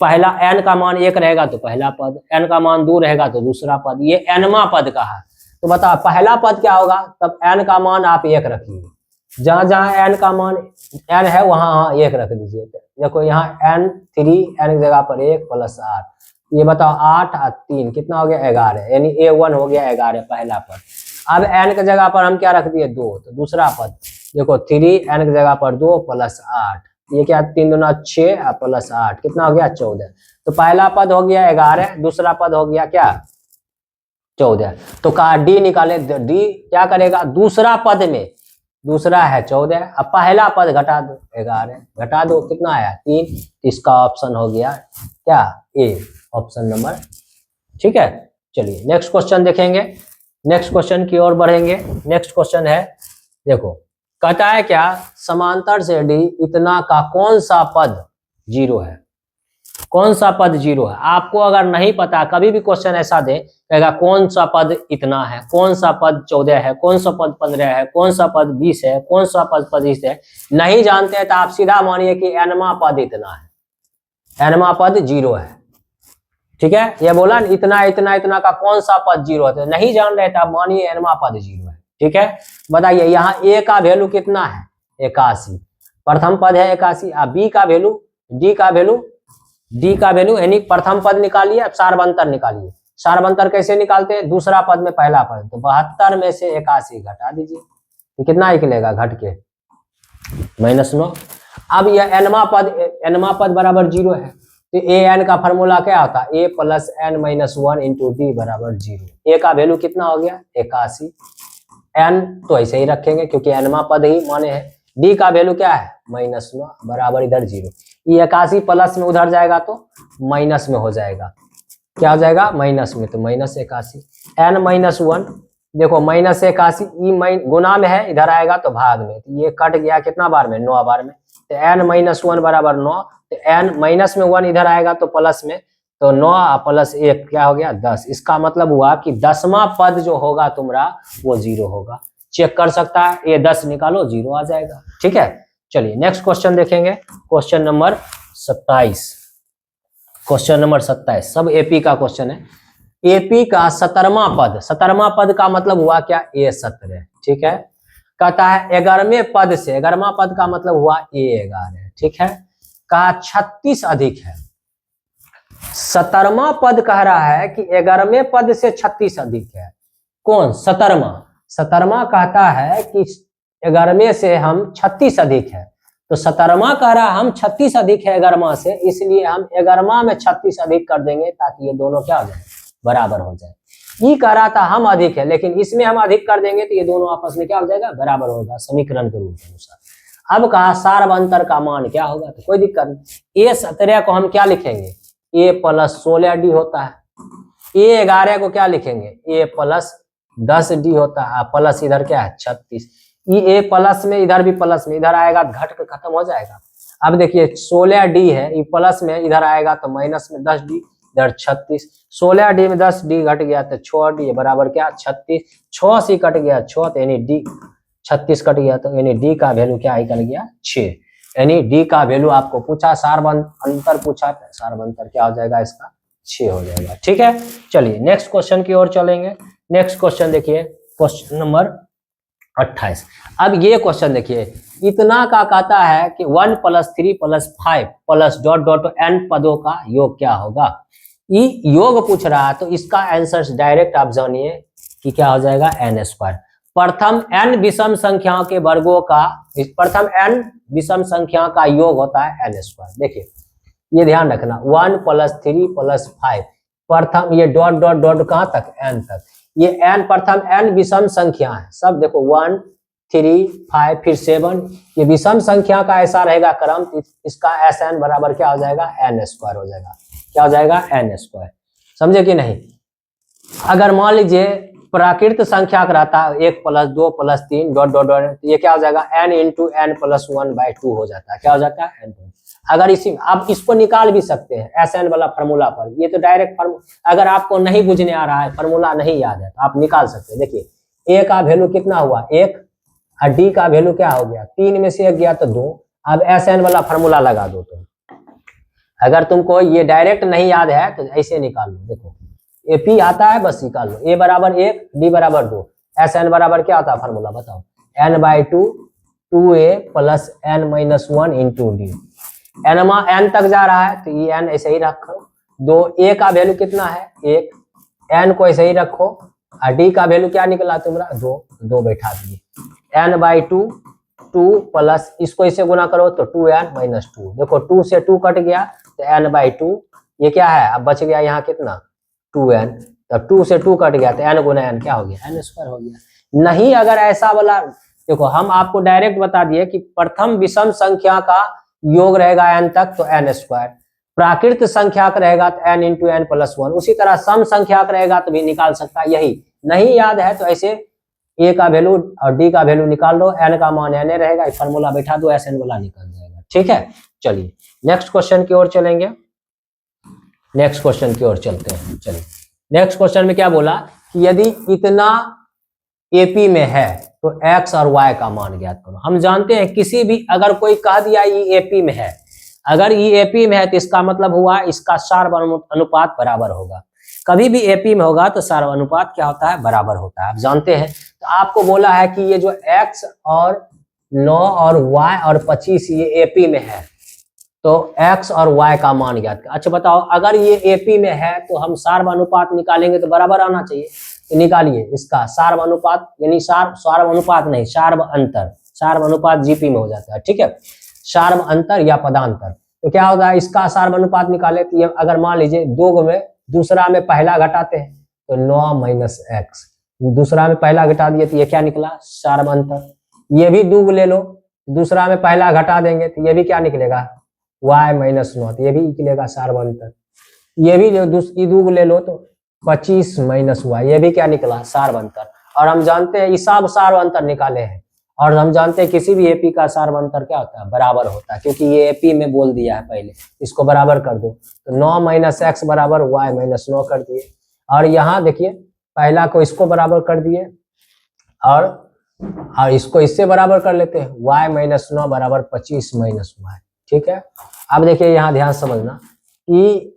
पहला एन का मान 1 रहेगा तो पहला पद, एन का मान 2 रहेगा तो दूसरा पद, ये एनवा पद का है। तो बताओ पहला पद क्या होगा, तब एन का मान आप 1 रखिए, जहां जहां एन का मान एन है वहां 1 रख दीजिए। देखो यहाँ n3, एन की जगह पर 1 + 8, ये बताओ 8 और 3 कितना हो गया 11, यानी A1 हो गया 11 पहला पद। अब n की जगह पर हम क्या रख दिए 2, तो दूसरा पद देखो 3, n की जगह पर 2 + 8, ये क्या 3 दूना 6 + 8 कितना हो गया 14। तो पहला पद हो गया 11, दूसरा पद हो गया क्या 14। तो कहा डी निकाले, डी क्या करेगा, दूसरा पद में दूसरा है 14, अब पहला पद घटा दो 11, घटा दो कितना आया 3, इसका ऑप्शन हो गया क्या ए, ऑप्शन नंबर। ठीक है, चलिए नेक्स्ट क्वेश्चन देखेंगे, नेक्स्ट क्वेश्चन की ओर बढ़ेंगे। नेक्स्ट क्वेश्चन है, देखो कहता है क्या, समांतर से डी इतना का कौन सा पद 0 है, कौन सा पद 0 है। आपको अगर नहीं पता, कभी भी क्वेश्चन ऐसा दे कहेगा कौन सा पद इतना है, कौन सा पद 14 है, कौन सा पद 15 है, कौन सा पद 20 है, कौन सा पद 25 है, नहीं जानते हैं तो आप सीधा मानिए कि एनवा पद इतना है, एनवा पद 0 है। ठीक है, ये बोला इतना इतना इतना का कौन सा पद 0 है, नहीं जान रहे थे आप मानिए एनवा पद 0 है। ठीक है, बताइए यहाँ ए का वैल्यू कितना है 81, प्रथम पद है 81, अब बी का वैल्यू, डी का वैल्यू, डी का वैल्यू यानी प्रथम पद निकालिए, अब सारवंतर निकालिए। सारवंतर कैसे निकालते हैं, दूसरा पद में पहला पद, तो 72 में से 81 घटा दीजिए, तो कितना निकलेगा घट के -9। अब यह एनवा पद बराबर 0 है, तो ए एन का फॉर्मूला क्या होता है, a + n - 1 × d = 0। ए का वैल्यू कितना हो गया 81, एन तो ऐसे ही रखेंगे क्योंकि एनवा पद ही माने हैं, डी का वैल्यू क्या है -9 बराबर इधर 0, ये 81 प्लस में उधर जाएगा तो माइनस में हो जाएगा, क्या हो जाएगा माइनस में, तो -81 n - 1, देखो -81 गुना में है, इधर आएगा तो भाग में, तो ये कट गया कितना बार में 9 बार में, तो n - 1 बराबर 9, तो n माइनस में 1 इधर आएगा तो प्लस में, तो 9 + 1 क्या हो गया 10। इसका मतलब हुआ कि 10वां पद जो होगा तुम्हारा वो 0 होगा, चेक कर सकता है, ये 10 निकालो 0 आ जाएगा। ठीक है, चलिए नेक्स्ट क्वेश्चन देखेंगे, क्वेश्चन नंबर 27, क्वेश्चन नंबर 27 सब एपी का क्वेश्चन है। एपी का 17वां पद, 17वां पद का मतलब हुआ क्या A17। ठीक है, कहता है 11वें पद से, 11वां पद का मतलब हुआ A11। ठीक है, कहा 36 अधिक है, 17वां पद कह रहा है कि 11वें पद से 36 अधिक है, कौन 17वां कहता है कि 11वें से हम 36 अधिक है, तो 17वां कह रहा हम 36 अधिक है 11वां से, इसलिए हम 11वां में 36 अधिक कर देंगे ताकि ये दोनों क्या हो जाए बराबर हो जाए। ये कह रहा था हम अधिक है, लेकिन इसमें हम अधिक कर देंगे तो ये दोनों आपस में क्या हो जाएगा बराबर होगा, समीकरण के रूप के अनुसार। अब कहा सारवंतर का मान क्या होगा, तो कोई दिक्कत नहीं, A17 को हम क्या लिखेंगे A + 16D होता है, A11 को क्या लिखेंगे A + 10D होता है, प्लस इधर क्या है 36, ये A प्लस में इधर भी प्लस में, इधर आएगा घट के खत्म हो जाएगा। अब देखिए 16D है, ये प्लस में इधर आएगा तो माइनस में 10D, इधर 36, 16D में 10D घट गया तो 6D बराबर क्या 36, 6 से कट गया 6, तो यानी D 36 कट गया, तो यानी D का वैल्यू क्या निकल गया 6, यानी D का वैल्यू आपको पूछा, सारवंतर पूछा, सारवंतर क्या हो जाएगा इसका 6 हो जाएगा। ठीक है, चलिए नेक्स्ट क्वेश्चन की ओर चलेंगे। नेक्स्ट क्वेश्चन देखिए, क्वेश्चन नंबर 28। अब ये क्वेश्चन देखिए, इतना का कहता है कि 1 + 3 + 5 .. n पदों का योग क्या होगा। ये योग पूछ रहा है, तो इसका आंसर डायरेक्ट आप जानिए कि क्या हो जाएगा n²। प्रथम n विषम संख्याओं के वर्गों का, प्रथम n विषम संख्या का योग होता है n²। देखिए ये ध्यान रखना, 1 + 3 + 5, प्रथम ये ... कहां तक n तक, ये n प्रथम n विषम संख्या है सब, देखो 1 3 5 फिर 7, ये विषम संख्या का ऐसा रहेगा क्रम, इसका Sn बराबर क्या हो जाएगा n² हो जाएगा, क्या हो जाएगा n², समझे कि नहीं। अगर मान लीजिए प्राकृत संख्या का रहता है 1 + 2 + 3 ... ये क्या हो जाएगा n × n + 1/2 हो जाता है, क्या हो जाता है n। अगर इसी आप इसको निकाल भी सकते हैं Sn वाला फार्मूला पर, ये तो डायरेक्ट फार्मूला, अगर आपको नहीं बुझने आ रहा है, फार्मूला नहीं याद है तो आप निकाल सकते हैं। देखिए a का वैल्यू कितना हुआ 1, और डी का वैल्यू क्या हो गया, 3 में से 1 गया तो 2। अब SN वाला फार्मूला लगा दो तुम। अगर तुमको ये डायरेक्ट नहीं याद है तो ऐसे निकाल लो, देखो AP आता है बस निकाल लो, A बराबर 1 D बराबर 2, SN बराबर क्या आता है फार्मूला बताओ, n/2 2A plus n-1 into D. n तक जा रहा है तो ये n ऐसे ही रखो, 2 A का वैल्यू कितना है 1, n को ऐसे ही रखो, और D का वैल्यू क्या निकला तुम्हारा 2 बैठा दिए, n/2 2 प्लस इसको इसे गुना करो तो 2n-2, देखो 2 से 2 कट गया तो n/2 ये क्या है, अब बच गया यहाँ कितना 2n, तब 2 से 2 कट गया तो n गुना n क्या हो गया n² हो गया। नहीं अगर ऐसा वाला, देखो हम आपको डायरेक्ट बता दिए कि प्रथम विषम संख्या का योग रहेगा n तक तो n², प्राकृत संख्या का रहेगा तो n इंटू n प्लस 1, उसी तरह सम संख्या का रहेगा तो भी निकाल सकता है। यही नहीं याद है तो ऐसे A का वैल्यू और D का वैल्यू निकाल दो, n का मान n रहेगा, फार्मूला बैठा दो, SN वाला निकल जाएगा। ठीक है, चलिए नेक्स्ट क्वेश्चन की ओर चलेंगे, नेक्स्ट क्वेश्चन की ओर चलते हैं। चलिए नेक्स्ट क्वेश्चन में क्या बोला कि यदि इतना AP में है तो X और Y का मान ज्ञात करो। हम जानते हैं किसी भी अगर कोई कह दिया ये AP में है, अगर ये AP में है तो इसका मतलब हुआ इसका सार्वनुपात बराबर होगा। कभी भी AP में होगा तो सार्वनुपात क्या होता है बराबर होता है, आप जानते हैं। तो आपको बोला है कि ये जो X और 9 और Y और 25 ये AP में है तो X और Y का मान ज्ञात कर। अच्छा बताओ अगर ये AP में है तो हम सार्वनुपात निकालेंगे तो बराबर आना चाहिए, तो निकालिए इसका सार्वनुपात, यानी सार्वनुपात नहीं सार्वअंतर, सार्वनुपात GP में हो जाता है। ठीक है, सार्वअंतर या पदांतर, तो क्या होगा इसका सार्वनुपात निकाले तो ये अगर मान लीजिए 2 में दूसरा में पहला घटाते हैं तो 9 - x, दूसरा में पहला घटा दिए तो ये क्या निकला सार्वअंतर। ये भी 2 ले लो, दूसरा में पहला घटा देंगे तो ये भी क्या निकलेगा y - 9, तो ये भी निकलेगा सार्वअंतर। ये भी जो दूसरी 2 ले लो तो 25 - y, ये भी क्या निकला सार्वअंतर। और हम जानते हैं ये सब सार्वअंतर निकाले हैं, और हम जानते हैं किसी भी AP का सार्वअंतर क्या होता है बराबर होता है, क्योंकि ये AP में बोल दिया है पहले, इसको बराबर कर दो तो 9 - x बराबर y - 9 कर दिए, और यहाँ देखिए पहला को इसको बराबर कर दिए और इसको इससे बराबर कर लेते हैं, y - 9 बराबर 25 - y। ठीक है, अब देखिए यहाँ ध्यान समझना कि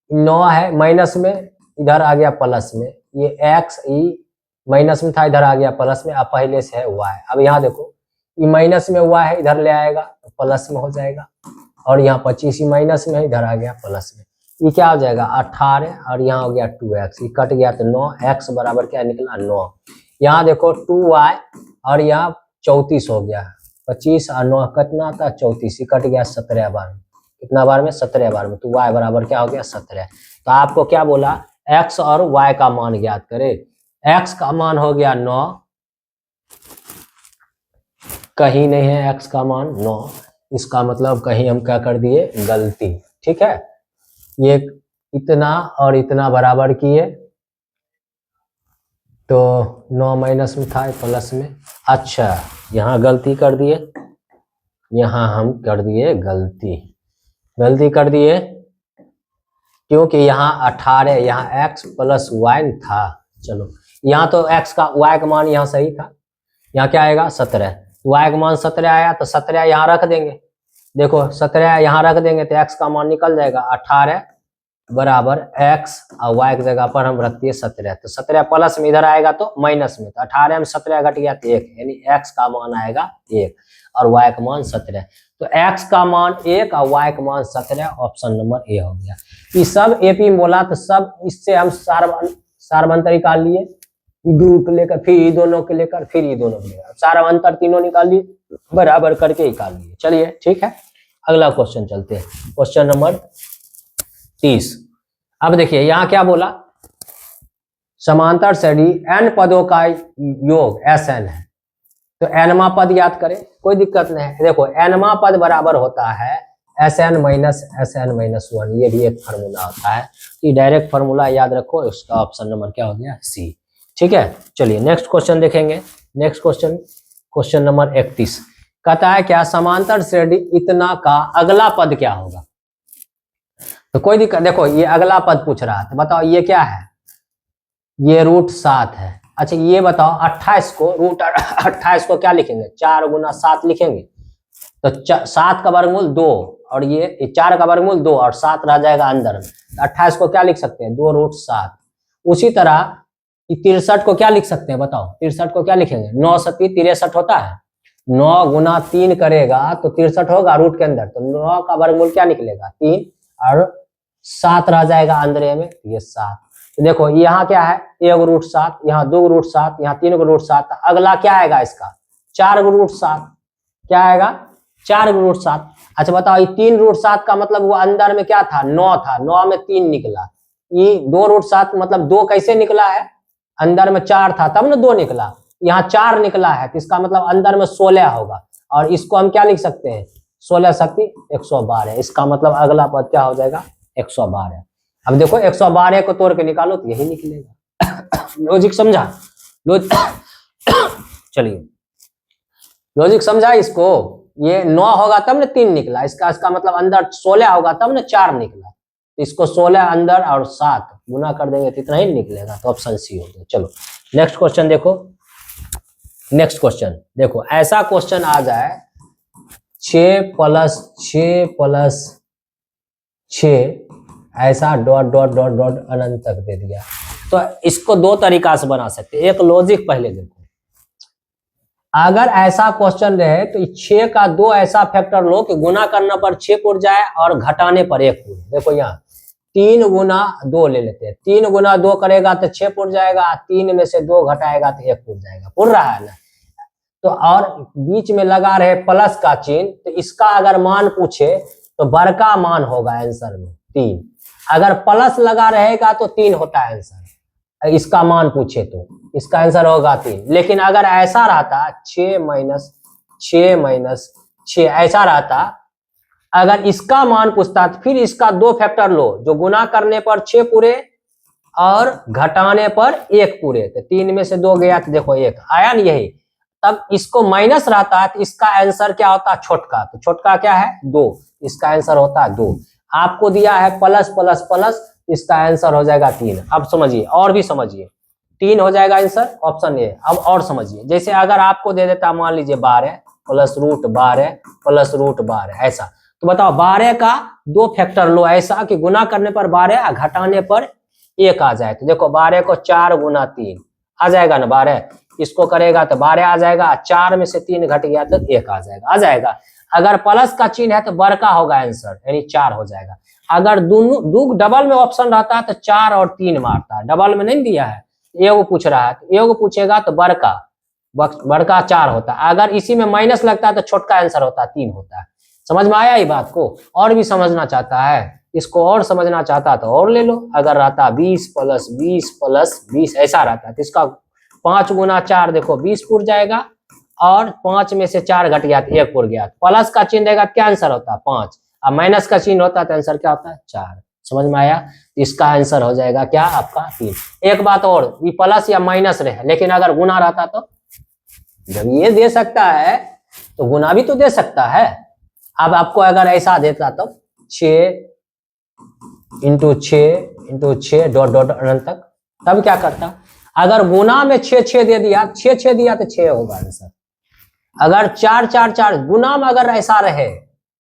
9 है माइनस में, इधर आ गया प्लस में, ये x माइनस में था इधर आ गया प्लस में, अब पहले से है y। अब यहाँ देखो ये माइनस में y है इधर ले आएगा तो प्लस में हो जाएगा, और यहाँ 25 माइनस में है इधर आ गया प्लस में, ये क्या हो जाएगा 18, और यहाँ हो गया 2x, ये कट गया तो 9x बराबर क्या निकला 9। यहाँ देखो 2y और यहाँ 34 हो गया, 25 और 9 कितना था 34, ये कट गया 17 बार में, कितना बार में 17 बार में, तो y बराबर क्या हो गया 17। तो आपको क्या बोला x और y का मान ज्ञात करे, x का मान हो गया 9, कहीं नहीं है x का मान 9, इसका मतलब कहीं हम क्या कर दिए गलती। ठीक है, ये इतना और इतना बराबर किए तो 9 माइनस में था प्लस में, अच्छा यहाँ गलती कर दिए, यहाँ हम कर दिए गलती कर दिए, क्योंकि यहाँ 18 यहाँ x प्लस y था। चलो यहाँ तो x का y का मान यहाँ सही था, यहाँ क्या आएगा 17, y का मान 17 आया तो 17 यहाँ रख देंगे, देखो 17 यहाँ रख देंगे तो x का मान निकल जाएगा 18 बराबर x और y की जगह पर हम रख दिए 17, तो 17 प्लस में इधर आएगा तो माइनस में, तो 18 में 17 घट गया तो 1, यानी x का मान आएगा 1 और y का मान 17, तो x का मान 1 और y का मान 17, ऑप्शन नंबर ए हो गया। ये सब AP में बोला तो सब इससे हम सार्वअंतर निकाल लिए, दोनों को लेकर फिर ये दोनों के लेकर फिर ये दोनों के लेकर सार्वअंतर तीनों निकाल लिए, बराबर करके निकाल लिए। चलिए ठीक है, अगला क्वेश्चन चलते हैं, क्वेश्चन नंबर 30। अब देखिए यहाँ क्या बोला, समांतर श्रेणी n पदों का योग SN है, तो nवां पद याद करें, कोई दिक्कत नहीं है। देखो nवां पद बराबर होता है SN - SN - 1, ये भी एक फार्मूला होता है, ये डायरेक्ट फार्मूला याद रखो, इसका ऑप्शन नंबर क्या हो गया C। ठीक है, चलिए नेक्स्ट क्वेश्चन देखेंगे। नेक्स्ट क्वेश्चन, क्वेश्चन नंबर 31 कहता है क्या समांतर श्रेणी इतना का अगला पद क्या होगा। तो कोई दिक्कत, देखो ये अगला पद पूछ रहा है तो बताओ ये क्या है, ये √7 है। अच्छा ये बताओ 28 को रूट 28 को क्या लिखेंगे, 4 गुना 7 लिखेंगे, तो 7 का वर्गमूल 2 और ये 4 का वर्गमूल 2 और 7 रह जाएगा अंदर में, तो 28 को क्या लिख सकते हैं 2 रूट 7। उसी तरह 63 को क्या लिख सकते हैं बताओ, 63 को क्या लिखेंगे, 9 सती 63 होता है, 9 गुना 3 करेगा तो 63 होगा रूट के अंदर, तो 9 का वर्गमूल क्या निकलेगा 3 और 7 रह जाएगा अंदर में, ये 7। तो देखो यहाँ क्या है 1 रूट 7, यहाँ 2 रूट 7, यहाँ 3 रूट 7, अगला क्या आएगा इसका 4 रूट 7, क्या आएगा 4 रूट 7। अच्छा बताओ ये 3 रूट 7 का मतलब वो अंदर में क्या था 9 था, 9 में 3 निकला, ये 2 रूट 7 मतलब 2 कैसे निकला है, अंदर में 4 था तब ना 2 निकला, यहाँ 4 निकला है तो इसका मतलब अंदर में 16 होगा, और इसको हम क्या लिख सकते हैं 16 शक्ति 112, इसका मतलब अगला पद क्या हो जाएगा 112। अब देखो 112 को तोड़ के निकालो तो यही निकलेगा। लॉजिक समझा, चलिए लॉजिक समझा इसको, ये 9 होगा तब ना 3 निकला, इसका मतलब अंदर 16 होगा तब ना 4 निकला, इसको 16 अंदर और 7 गुना कर देंगे तो इतना ही निकलेगा, तो ऑप्शन सी हो गया। चलो नेक्स्ट क्वेश्चन देखो, नेक्स्ट क्वेश्चन देखो ऐसा क्वेश्चन आ जाए 6 प्लस 6 प्लस 6 ऐसा डॉट डॉट डॉट डॉट अनंत तक दे दिया, तो इसको दो तरीका से बना सकते हैं। एक लॉजिक पहले देखो, अगर ऐसा क्वेश्चन रहे तो 6 का 2 ऐसा फैक्टर लो कि गुना करने पर 6 पुर जाए और घटाने पर 1 पुर। देखो यहाँ 3 गुना 2 ले लेते हैं, 3 गुना 2 करेगा तो 6 पुर जाएगा, 3 में से 2 घटाएगा तो 1 पुर जाएगा, पुर रहा है ना। तो और बीच में लगा रहे प्लस का चिन्ह, तो इसका अगर मान पूछे तो बड़का मान होगा आंसर में 3, अगर प्लस लगा रहेगा तो 3 होता है आंसर, इसका मान पूछे तो इसका आंसर होगा 3। लेकिन अगर ऐसा रहता 6 माइनस 6 ऐसा रहता, अगर इसका मान पूछता तो फिर इसका 2 फैक्टर लो जो गुना करने पर 6 पूरे और घटाने पर 1 पूरे, तो 3 में से 2 गया तो देखो 1 आया ना यही। तब इसको माइनस रहता है तो इसका आंसर क्या होता है छोटका, तो छोटका क्या है 2, इसका आंसर होता है 2। आपको दिया है प्लस प्लस प्लस, इसका आंसर हो जाएगा 3। अब समझिए और भी समझिए, 3 हो जाएगा आंसर ऑप्शन ए। अब और समझिए, जैसे अगर आपको दे देता मान लीजिए 12 प्लस रूट 12 प्लस रूट 12 ऐसा, तो बताओ 12 का 2 फैक्टर लो ऐसा कि गुना करने पर 12 और घटाने पर 1 आ जाए। तो देखो 12 को 4 गुना 3 आ जाएगा ना 12, इसको करेगा तो 12 आ जाएगा, 4 में से 3 घट गया तो 1 आ जाएगा, आ जाएगा। अगर प्लस का चिन्ह है तो बड़का होगा आंसर यानी 4 हो जाएगा। अगर दोनों डबल में ऑप्शन रहता है तो 4 और 3 मारता है, डबल में नहीं दिया है, एगो पूछ रहा है तो एगो पूछेगा तो बड़का 4 होता है। अगर इसी में माइनस लगता है तो छोटका आंसर होता है 3 होता है। समझ में आया ये बात को? और भी समझना चाहता है इसको और समझना चाहता तो और ले लो। अगर रहता 20 प्लस 20 प्लस 20 ऐसा रहता है तो इसका 5 गुना 4 देखो 20 पुर जाएगा, और 5 में से 4 घट गया तो 1 पुर गया। प्लस का चिन्ह देगा क्या आंसर होता है 5, और माइनस का चिन्ह होता है तो आंसर क्या होता है 4। समझ में आया? इसका आंसर हो जाएगा क्या आपका 3। एक बात और, ये प्लस या माइनस रहे, लेकिन अगर गुना रहता तो जब ये दे सकता है तो गुना भी तो दे सकता है। अब आपको अगर ऐसा देता तो 6 इंटू 6 डॉट डॉट अनंत तक, तब क्या करता? अगर गुना में 6 दे दिया, 6 दिया तो 6 होगा आंसर। अगर 4 गुना में अगर ऐसा रहे,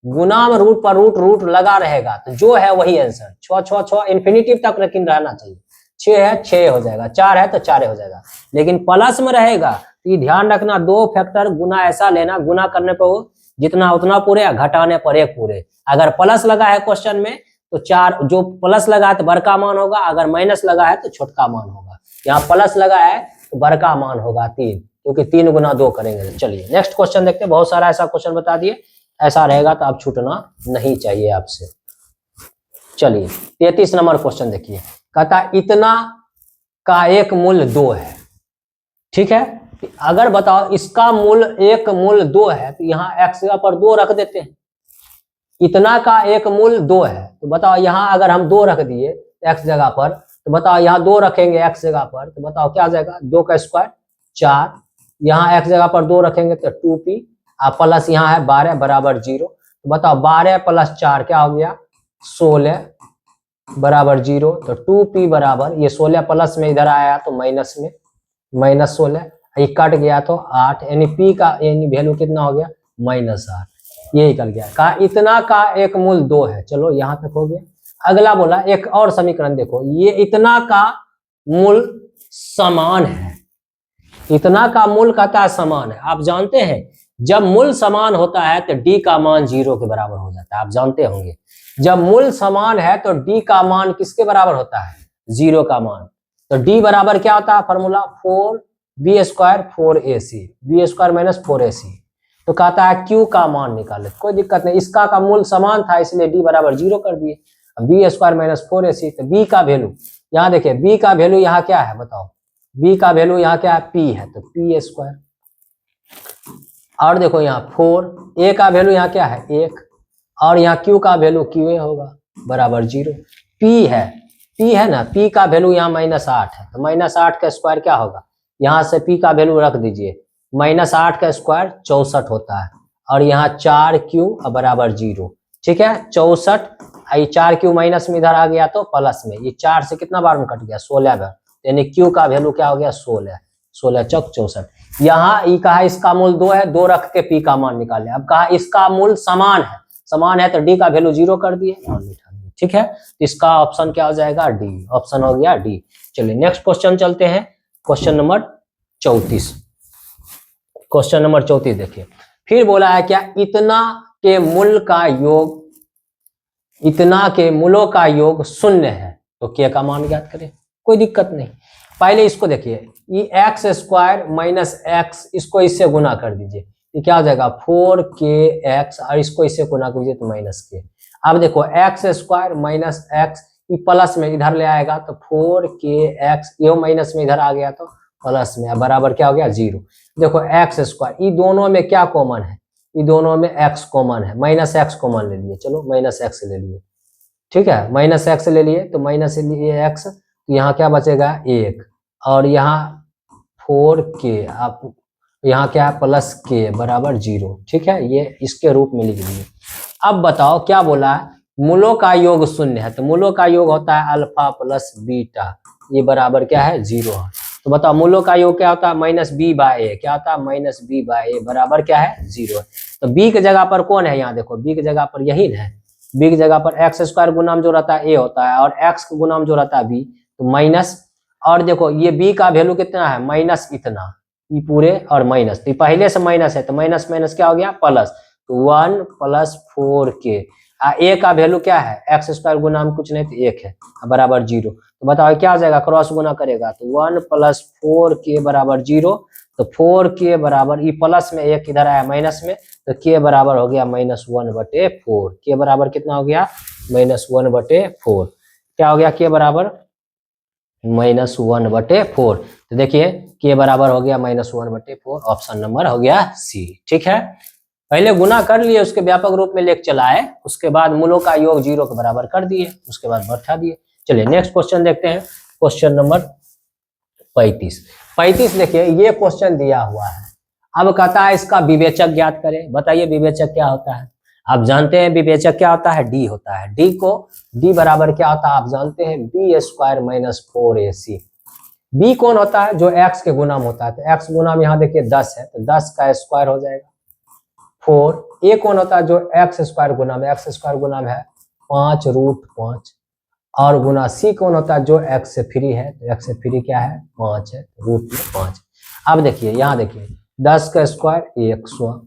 गुना में रूट पर रूट लगा रहेगा तो जो है वही आंसर। 6 इन्फिनिटिव तक लेकिन रहना चाहिए। 6 है 6 हो जाएगा, 4 है तो 4 हो जाएगा। लेकिन प्लस में रहेगा तो ये ध्यान रखना 2 फैक्टर गुना ऐसा लेना, गुना करने पर वो जितना उतना पूरे, घटाने पर 1 पूरे। अगर प्लस लगा है क्वेश्चन में तो 4, जो प्लस लगा है तो बड़का मान होगा, अगर माइनस लगा है तो छोटका मान होगा। यहाँ प्लस लगा है तो बड़का मान होगा 3, क्योंकि 3 गुना 2 करेंगे। चलिए नेक्स्ट क्वेश्चन देखते हैं। बहुत सारा ऐसा क्वेश्चन बता दिए, ऐसा रहेगा तो आप छूटना नहीं चाहिए आपसे। चलिए 33 नंबर क्वेश्चन देखिए, कहता इतना का एक मूल्य 2 है। ठीक है, अगर बताओ इसका मूल्य एक मूल्य 2 है तो यहाँ x जगह पर 2 रख देते हैं। इतना का एक मूल्य 2 है तो बताओ यहाँ अगर हम 2 रख दिए x जगह पर, तो बताओ यहाँ 2 रखेंगे x जगह पर, तो बताओ क्या आ जाएगा 2 का स्क्वायर 4, यहाँ x जगह पर 2 रखेंगे तो 2p, प्लस यहाँ है 12 बराबर 0। तो बताओ 12 प्लस 4 क्या हो गया 16 बराबर 0। तो 2p बराबर, ये 16 प्लस में इधर आया तो माइनस में, -16, ये कट गया तो 8, यानी पी का यानी वैल्यू कितना हो गया -8, ये निकल गया। कहा इतना का एक मूल 2 है, चलो यहाँ तक हो गया। अगला बोला एक और समीकरण देखो, ये इतना का मूल समान है, इतना का मूल कहता है समान है। आप जानते हैं जब मूल समान होता है तो डी का मान 0 के बराबर हो जाता है, आप जानते होंगे। जब मूल समान है तो डी का मान किसके बराबर होता है 0 का मान। तो डी बराबर क्या होता है formula 4b² 4ac, b² - 4ac। तो कहता है क्यू का मान निकाले, कोई दिक्कत नहीं, इसका का मूल समान था इसलिए डी बराबर 0 कर दिए। b² - 4ac, तो बी का वैल्यू यहाँ देखिए, बी का वैल्यू यहाँ क्या है बताओ, बी का वैल्यू यहाँ क्या है p है, तो p²। और देखो यहाँ 4, ए का वैल्यू यहाँ क्या है 1, और यहाँ क्यू का वैल्यू क्यू होगा बराबर 0। p है ना, p का वैल्यू यहाँ -8 है, तो -8 का स्क्वायर क्या होगा, यहाँ से p का वैल्यू रख दीजिए, -8 का स्क्वायर 64 होता है, और यहाँ 4q बराबर 0, ठीक है 64। ये 4q माइनस में इधर आ गया तो प्लस में, ये 4 से कितना बार में कट गया 16 बार, यानी q का वैल्यू क्या हो गया 16, 16 चौक 64। यहाँ ये कहा इसका मूल 2 है, 2 रख के p का मान निकाले। अब कहा इसका मूल समान है तो d का वैल्यू 0 कर दिए और बिठा दिए, ठीक है। तो इसका ऑप्शन क्या हो जाएगा डी, ऑप्शन हो गया डी। चलिए नेक्स्ट क्वेश्चन चलते हैं, क्वेश्चन नंबर 34। क्वेश्चन नंबर 34 देखिए, फिर बोला है क्या इतना के मूल का योग, इतना के मूलों का योग 0 है, तो k का मान ज्ञात करें, कोई दिक्कत नहीं। पहले इसको देखिए, ये x² - x, इसको इससे गुना कर दीजिए, ये क्या हो जाएगा 4kx, और इसको इससे गुना कीजिए तो -k। अब देखो x² - x, ये प्लस में इधर ले आएगा तो 4kx, ये माइनस में इधर आ गया तो प्लस में, बराबर क्या हो गया 0। देखो x², ये दोनों में क्या कॉमन है, ये दोनों में x कॉमन है, -x कॉमन ले लिए, चलो -x ले लिए, ठीक है -x ले लिए, तो माइनस ले लिए x, तो यहाँ क्या बचेगा 1, और यहाँ 4k, आप यहाँ क्या है +k बराबर 0, ठीक है, ये इसके रूप में लिख दिए। अब बताओ क्या बोला है, मूलों का योग 0 है, तो मूलों का योग होता है अल्फा प्लस बीटा, ये बराबर क्या है 0 है। तो बताओ मूलों का योग क्या होता है -b/a, क्या होता है -b/a बराबर क्या है 0 है। तो b की जगह पर कौन है, यहाँ देखो b की जगह पर यही है, b की जगह पर x² गुनाम जो रहता है a होता है, और x का गुनाम जो रहता है b, तो माइनस, और देखो ये b का वैल्यू कितना है माइनस इतना, ये पूरे और माइनस, तो पहले से माइनस है तो माइनस माइनस क्या हो गया प्लस, तो 1 + 4k। a का वैल्यू क्या है x² गुनाम कुछ नहीं तो 1 है, बराबर 0। तो बताओ क्या हो जाएगा, क्रॉस गुना करेगा तो 1 + 4k बराबर 0, तो 4k बराबर, ये प्लस में 1 इधर आया माइनस में, तो k बराबर हो गया -1/4, k बराबर कितना हो गया -1/4, क्या हो गया k बराबर -1/4। तो देखिए k बराबर हो गया -1/4, ऑप्शन नंबर हो गया सी, ठीक है। पहले गुना कर लिए, उसके व्यापक रूप में लेके चलाए, उसके बाद मूलों का योग 0 के बराबर कर दिए, उसके बाद बैठा दिए। चलिए नेक्स्ट क्वेश्चन देखते हैं, क्वेश्चन नंबर 35 देखिए, ये क्वेश्चन दिया हुआ है। अब कहता है इसका विवेचक ज्ञात करें, बताइए विवेचक क्या होता है। आप जानते हैं विवेचक क्या होता है, डी होता है, डी बराबर क्या होता है आप जानते हैं b² - 4ac। b कौन होता है, जो x के गुनाम होता है, तो x गुनाम यहाँ देखिए 10 है, तो 10 का स्क्वायर हो जाएगा 4। a कौन होता है, जो x² गुनाम है, x² गुनाम है 5√5, और गुना c कौन होता है, जो x से फ्री है, तो x से फ्री क्या है 5 है, √5। अब देखिए यहाँ देखिए 10 का स्क्वायर 100,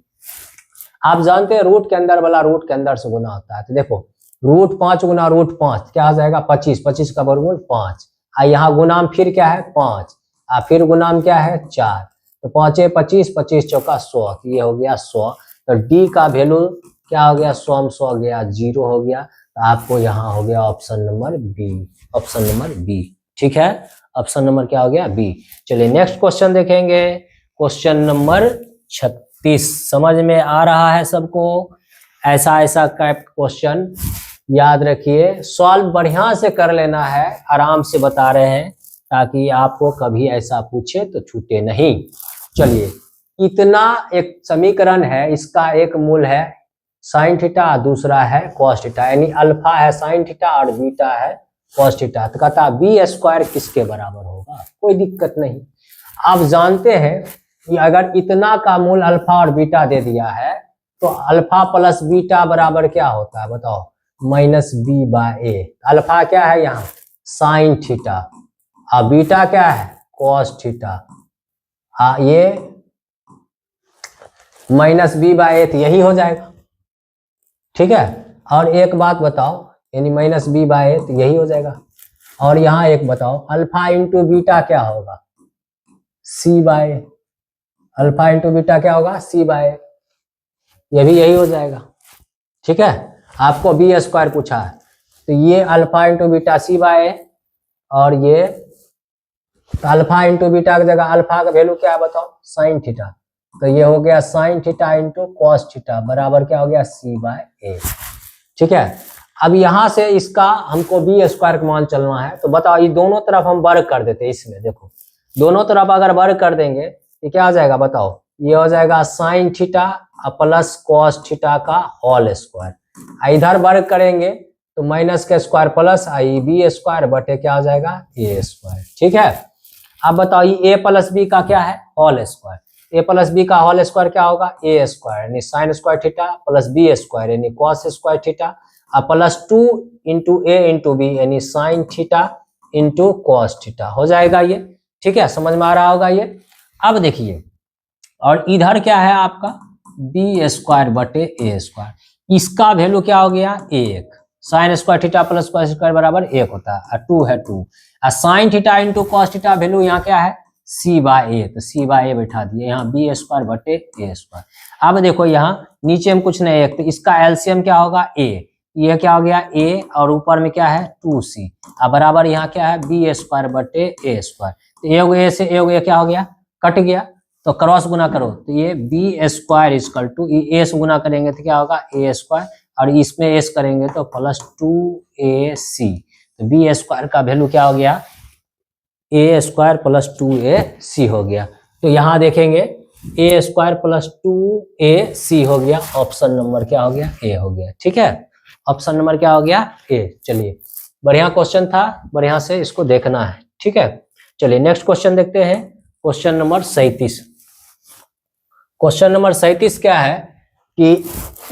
आप जानते हैं रूट के अंदर वाला रूट के अंदर से गुना होता है, तो देखो √5 गुना √5 क्या आ जाएगा 25, 25 का वर्गमूल 5, यहाँ गुनाम फिर क्या है 5, फिर गुनाम क्या है 4, तो 5 × 25, 25 चौका 100, ये हो गया 100। तो डी का वैल्यू क्या हो गया 100 गया 0 हो गया, तो आपको यहाँ हो गया option number B, option number B, ठीक है, ऑप्शन नंबर क्या हो गया बी। चलिए नेक्स्ट क्वेश्चन देखेंगे, क्वेश्चन नंबर 36। समझ में आ रहा है सबको, ऐसा टाइप क्वेश्चन याद रखिए, सॉल्व बढ़िया से कर लेना है, आराम से बता रहे हैं ताकि आपको कभी ऐसा पूछे तो छूटे नहीं। चलिए इतना एक समीकरण है, इसका एक मूल है sin थीटा, दूसरा है cos थीटा, यानी अल्फा है sin थीटा और बीटा है cos थीटा। तो कहता b² किसके बराबर होगा, कोई दिक्कत नहीं। आप जानते हैं कि अगर इतना का मूल अल्फा और बीटा दे दिया है तो अल्फा प्लस बीटा बराबर क्या होता है बताओ, माइनस बी बाय ए। अल्फा क्या है यहाँ, साइन थीटा, और बीटा क्या है, कॉस थीटा। ये माइनस बी बाय ए, यही हो जाएगा, ठीक है। और एक बात बताओ, यानी माइनस बी बाय ए, तो यही हो जाएगा। और यहाँ एक बताओ, अल्फा इंटू बीटा क्या होगा, सी बाय, अल्फा इंटू बीटा क्या होगा, सी बाय, ये भी यही हो जाएगा, ठीक है। आपको बी स्क्वायर पूछा है, तो ये अल्फा इंटू बीटा सी बाय, और ये तो अल्फा इंटू बीटा की जगह अल्फा का वैल्यू क्या है बताओ, साइन थीटा, तो ये हो गया sine theta into cos theta बराबर क्या हो गया, सी बाय ए, ठीक है। अब यहां से इसका हमको बी स्क्वायर का मान चलना है, तो बताओ ये दोनों तरफ हम वर्ग कर देते हैं। इसमें देखो दोनों तरफ अगर वर्ग कर देंगे तो क्या हो जाएगा बताओ, ये हो जाएगा sine theta plus cos theta का होल स्क्वायर। इधर वर्ग करेंगे तो माइनस का स्क्वायर प्लस आई बी स्क्वायर बटे क्या हो जाएगा, ए स्क्वायर, ठीक है। अब बताओ ये ए प्लस बी का क्या है, whole square. A plus B का होल स्क्वायर क्या होगा, ए स्क्वायर यानी sine square theta plus B square यानी cos square theta, plus 2 into A into B यानी sine theta into cos theta हो जाएगा ये, ठीक है। समझ में आ रहा होगा ये। अब देखिए, और इधर क्या है आपका बी स्क्वायर बटे ए स्क्वायर, इसका वैल्यू क्या हो गया, एक, sign square theta plus cos square बराबर एक होता है, और 2 है 2, और sign theta into cos theta value यहाँ क्या है, सी बाय ए, तो सी बाय ए बैठा दिए, यहाँ बी स्क्वायर बटे ए स्क्वायर। अब देखो यहाँ नीचे में कुछ नहीं है, तो इसका एलसीएम क्या होगा, ए, ये क्या हो गया ए, और ऊपर में क्या है 2c, अब बराबर यहाँ क्या है बी स्क्वायर बटे ए स्क्वायर, तो एगो ए से एगो ए क्या हो गया, कट गया, तो क्रॉस गुना करो, तो ये बी स्क्वायर इजकल टू ए से गुना करेंगे तो क्या होगा ए स्क्वायर, और इसमें एस करेंगे तो प्लस 2ac, तो बी स्क्वायर का वैल्यू क्या हो गया, ए स्क्वायर प्लस 2ac हो गया। तो यहाँ देखेंगे ए स्क्वायर प्लस 2ac हो गया, ऑप्शन नंबर क्या हो गया, ए हो गया, ठीक है। ऑप्शन नंबर क्या हो गया, ए। चलिए बढ़िया क्वेश्चन था, बढ़िया से इसको देखना है, ठीक है। चलिए नेक्स्ट क्वेश्चन देखते हैं, क्वेश्चन नंबर 37। क्वेश्चन नंबर 37 क्या है कि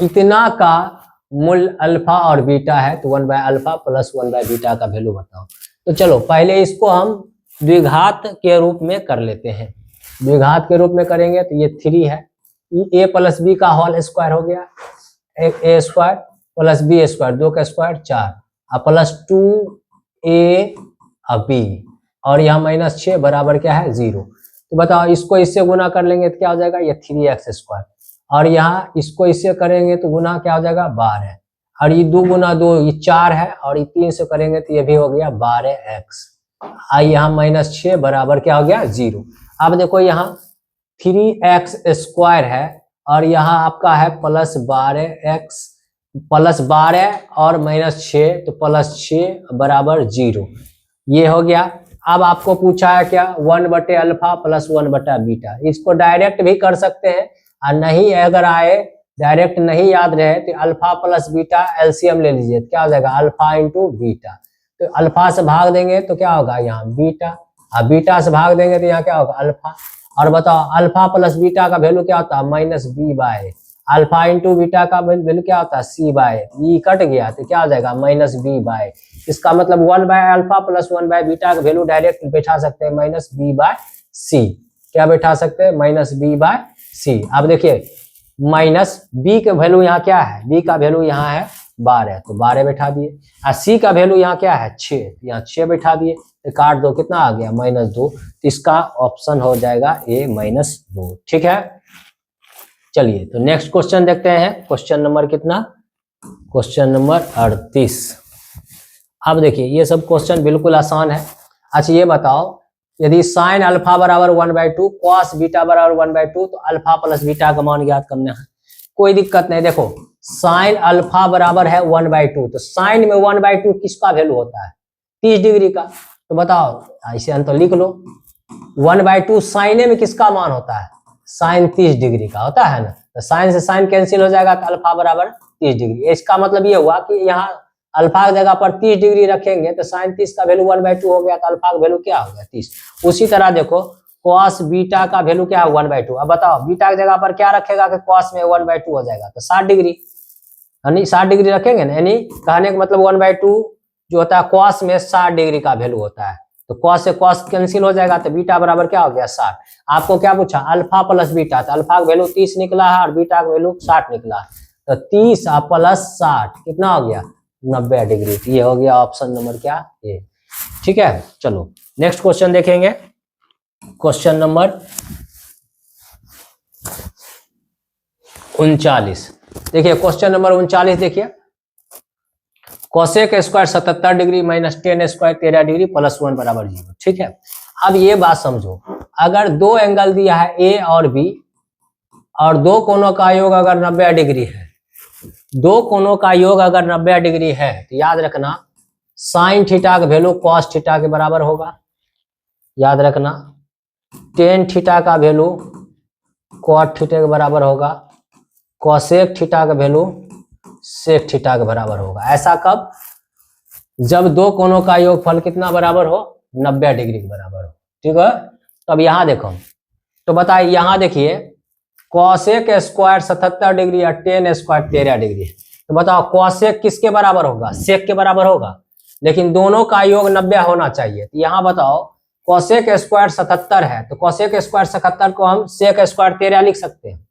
इतना का मूल अल्फा और बीटा है, तो 1 by alpha plus 1 by beta का वैल्यू बताओ। तो चलो पहले इसको हम द्विघात के रूप में कर लेते हैं। द्विघात के रूप में करेंगे तो ये 3 है, ए प्लस बी का होल स्क्वायर हो गया, एक ए स्क्वायर प्लस बी स्क्वायर, 2 का स्क्वायर 4, और प्लस 2a बी, और यहाँ माइनस 6 बराबर क्या है 0। तो बताओ इसको इससे गुना कर लेंगे तो क्या हो जाएगा, ये 3x स्क्वायर, और यहाँ इसको इससे करेंगे तो गुना क्या हो जाएगा 12, और ये 2 गुना 2 ये 4 है, और ये 3 से करेंगे तो ये भी हो गया 12x, आई यहाँ माइनस 6 बराबर क्या हो गया 0। अब देखो यहाँ 3x स्क्वायर है, और यहाँ आपका है प्लस 12x, प्लस 12 और माइनस 6, तो प्लस 6 बराबर 0, ये हो गया। अब आपको पूछा है क्या, 1 बटे अल्फा प्लस 1 बटा बीटा, इसको डायरेक्ट भी कर सकते हैं, और नहीं अगर आए डायरेक्ट नहीं याद रहे तो अल्फा प्लस बीटा एलसीएम ले लीजिए, तो क्या हो जाएगा अल्फा इंटू बीटा, तो अल्फा से भाग देंगे तो क्या होगा यहाँ बीटा, और बीटा से भाग देंगे तो यहाँ क्या होगा अल्फा। और बताओ अल्फा प्लस बीटा का वैल्यू क्या होता है, minus B by, alpha into beta का वैल्यू क्या होता है सी बाय, ई कट गया तो क्या हो जाएगा माइनस बी बाय। इसका मतलब 1 by alpha plus 1 by beta का वैल्यू डायरेक्ट बैठा सकते हैं माइनस बी बाय सी, क्या बैठा सकते हैं माइनस बी बाय सी। अब देखिए माइनस बी का वैल्यू यहाँ क्या है, बी का वैल्यू यहाँ है 12, तो 12 बैठा दिए, और सी का वैल्यू यहाँ क्या है 6, यहाँ 6 बैठा दिए, तो काट दो कितना आ गया -2, तो इसका ऑप्शन हो जाएगा ए -2, ठीक है। चलिए तो नेक्स्ट क्वेश्चन देखते हैं, क्वेश्चन नंबर कितना, क्वेश्चन नंबर 38। अब देखिए ये सब क्वेश्चन बिल्कुल आसान है। अच्छा ये बताओ यदि साइन अल्फा बराबर 1/2 कॉस बीटा बराबर 1/2, तो अल्फा प्लस बीटा का मान ज्ञात करना है। कोई दिक्कत नहीं, देखो साइन अल्फा बराबर है 1/2, तो साइन में 1/2 किसका वैल्यू होता है 30 डिग्री का, तो बताओ ऐसे तो लिख लो 1/2 साइने में किसका मान होता है, साइन 30 डिग्री का होता है ना, तो साइन से साइन कैंसिल हो जाएगा तो अल्फा बराबर 30 डिग्री। इसका मतलब ये हुआ कि यहाँ अल्फा की जगह पर 30 डिग्री रखेंगे तो साइन 30 का वैल्यू 1/2 हो गया, तो अल्फा का वैल्यू क्या हो गया 30। उसी तरह देखो कॉस बीटा का वैल्यू क्या है 1/2। अब बताओ बीटा की जगह पर क्या रखेगा कि कॉस में 1/2 हो जाएगा, तो 60 डिग्री, यानी 60 डिग्री रखेंगे ना, यानी कहने का मतलब 1/2 जो होता है कॉस में 60 डिग्री का वैल्यू होता है, तो कॉस से कॉस कैंसिल हो जाएगा, तो बीटा बराबर क्या हो गया 60। आपको क्या पूछा अल्फा प्लस बीटा, तो अल्फा का वैल्यू 30 निकला है और बीटा का वैल्यू 60 निकला है, तो 30 प्लस 60 कितना हो गया 90 डिग्री। ये हो गया ऑप्शन नंबर क्या ए। ठीक है, चलो नेक्स्ट क्वेश्चन देखेंगे। Question number 39। देखिए क्वेश्चन नंबर 39 देखिए, cosec square 77 degree minus tan square 13 degree plus 1 बराबर 0। ठीक है, अब ये बात समझो, अगर दो एंगल दिया है ए और बी और दो कोणों का योग अगर 90 डिग्री है, दो कोणों का योग अगर 90 डिग्री है, तो याद रखना साइन थीटा का वैल्यू कॉस थीटा के बराबर होगा, याद रखना टेन थीटा का वैल्यू कॉट थीटा के बराबर होगा, कोसेक थीटा का वैल्यू सेक थीटा के बराबर होगा। ऐसा कब, जब दो कोणों का योगफल कितना बराबर हो 90 डिग्री के बराबर हो। ठीक है, तो अब यहां देखो, तो बताइए यहां देखिए कोसेक स्क्वायर 77 डिग्री या टेन स्क्वायर 13 डिग्री, तो बताओ कोसेक किसके बराबर होगा सेक के बराबर होगा, लेकिन दोनों का योग 90 होना चाहिए। तो यहां बताओ कोसेक स्क्वायर 77 है, तो कोसेक स्क्वायर 77 को हम सेक स्क्वायर 13 लिख सकते हैं,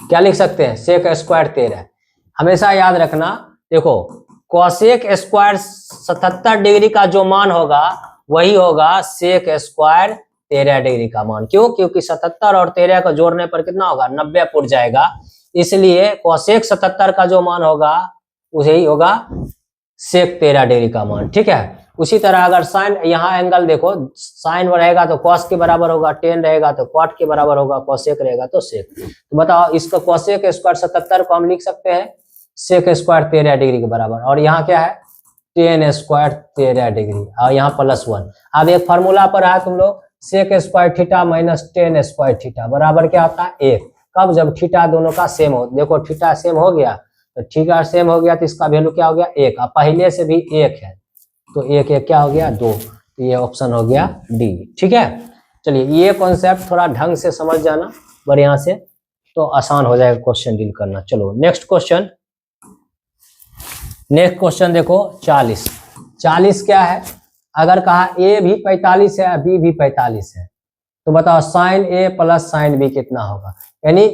क्या लिख सकते हैं सेक स्क्वायर 13। हमेशा याद रखना, देखो कोसेक स्क्वायर 77 डिग्री का जो मान होगा वही होगा सेक स्क्वायर 13 डिग्री का मान। क्यों, क्योंकि 77 और 13 को जोड़ने पर कितना होगा 90 पुट जाएगा, इसलिए कोसेक 77 का जो मान होगा वही होगा सेक 13 डिग्री का मान। ठीक है, उसी तरह अगर साइन, यहाँ एंगल देखो साइन रहेगा तो कॉस के बराबर होगा, टेन रहेगा तो कॉट के बराबर होगा, कोसेक रहेगा तो सेक। तो बताओ इसका कोसेक स्क्वायर 77 को हम लिख सकते हैं सेक स्क्वायर 13 डिग्री के बराबर, और यहाँ क्या है टेन स्क्वायर 13 डिग्री और यहाँ प्लस 1। अब एक फार्मूला पर है तुम लोग sec square theta minus tan square theta बराबर क्या होता है 1। कब, जब थीटा दोनों का सेम हो। देखो थीटा सेम हो गया, तो थीटा सेम हो गया तो इसका वैल्यू क्या हो गया 1, अब पहले से भी 1 है तो 1 1 क्या हो गया 2, तो ये ऑप्शन हो गया डी। ठीक है, चलिए ये कॉन्सेप्ट थोड़ा ढंग से समझ जाना बढ़िया से, तो आसान हो जाएगा क्वेश्चन डील करना। चलो नेक्स्ट क्वेश्चन, नेक्स्ट क्वेश्चन देखो 40 क्या है, अगर कहा ए भी 45 है बी भी 45 है, तो बताओ साइन ए प्लस साइन बी कितना होगा। यानी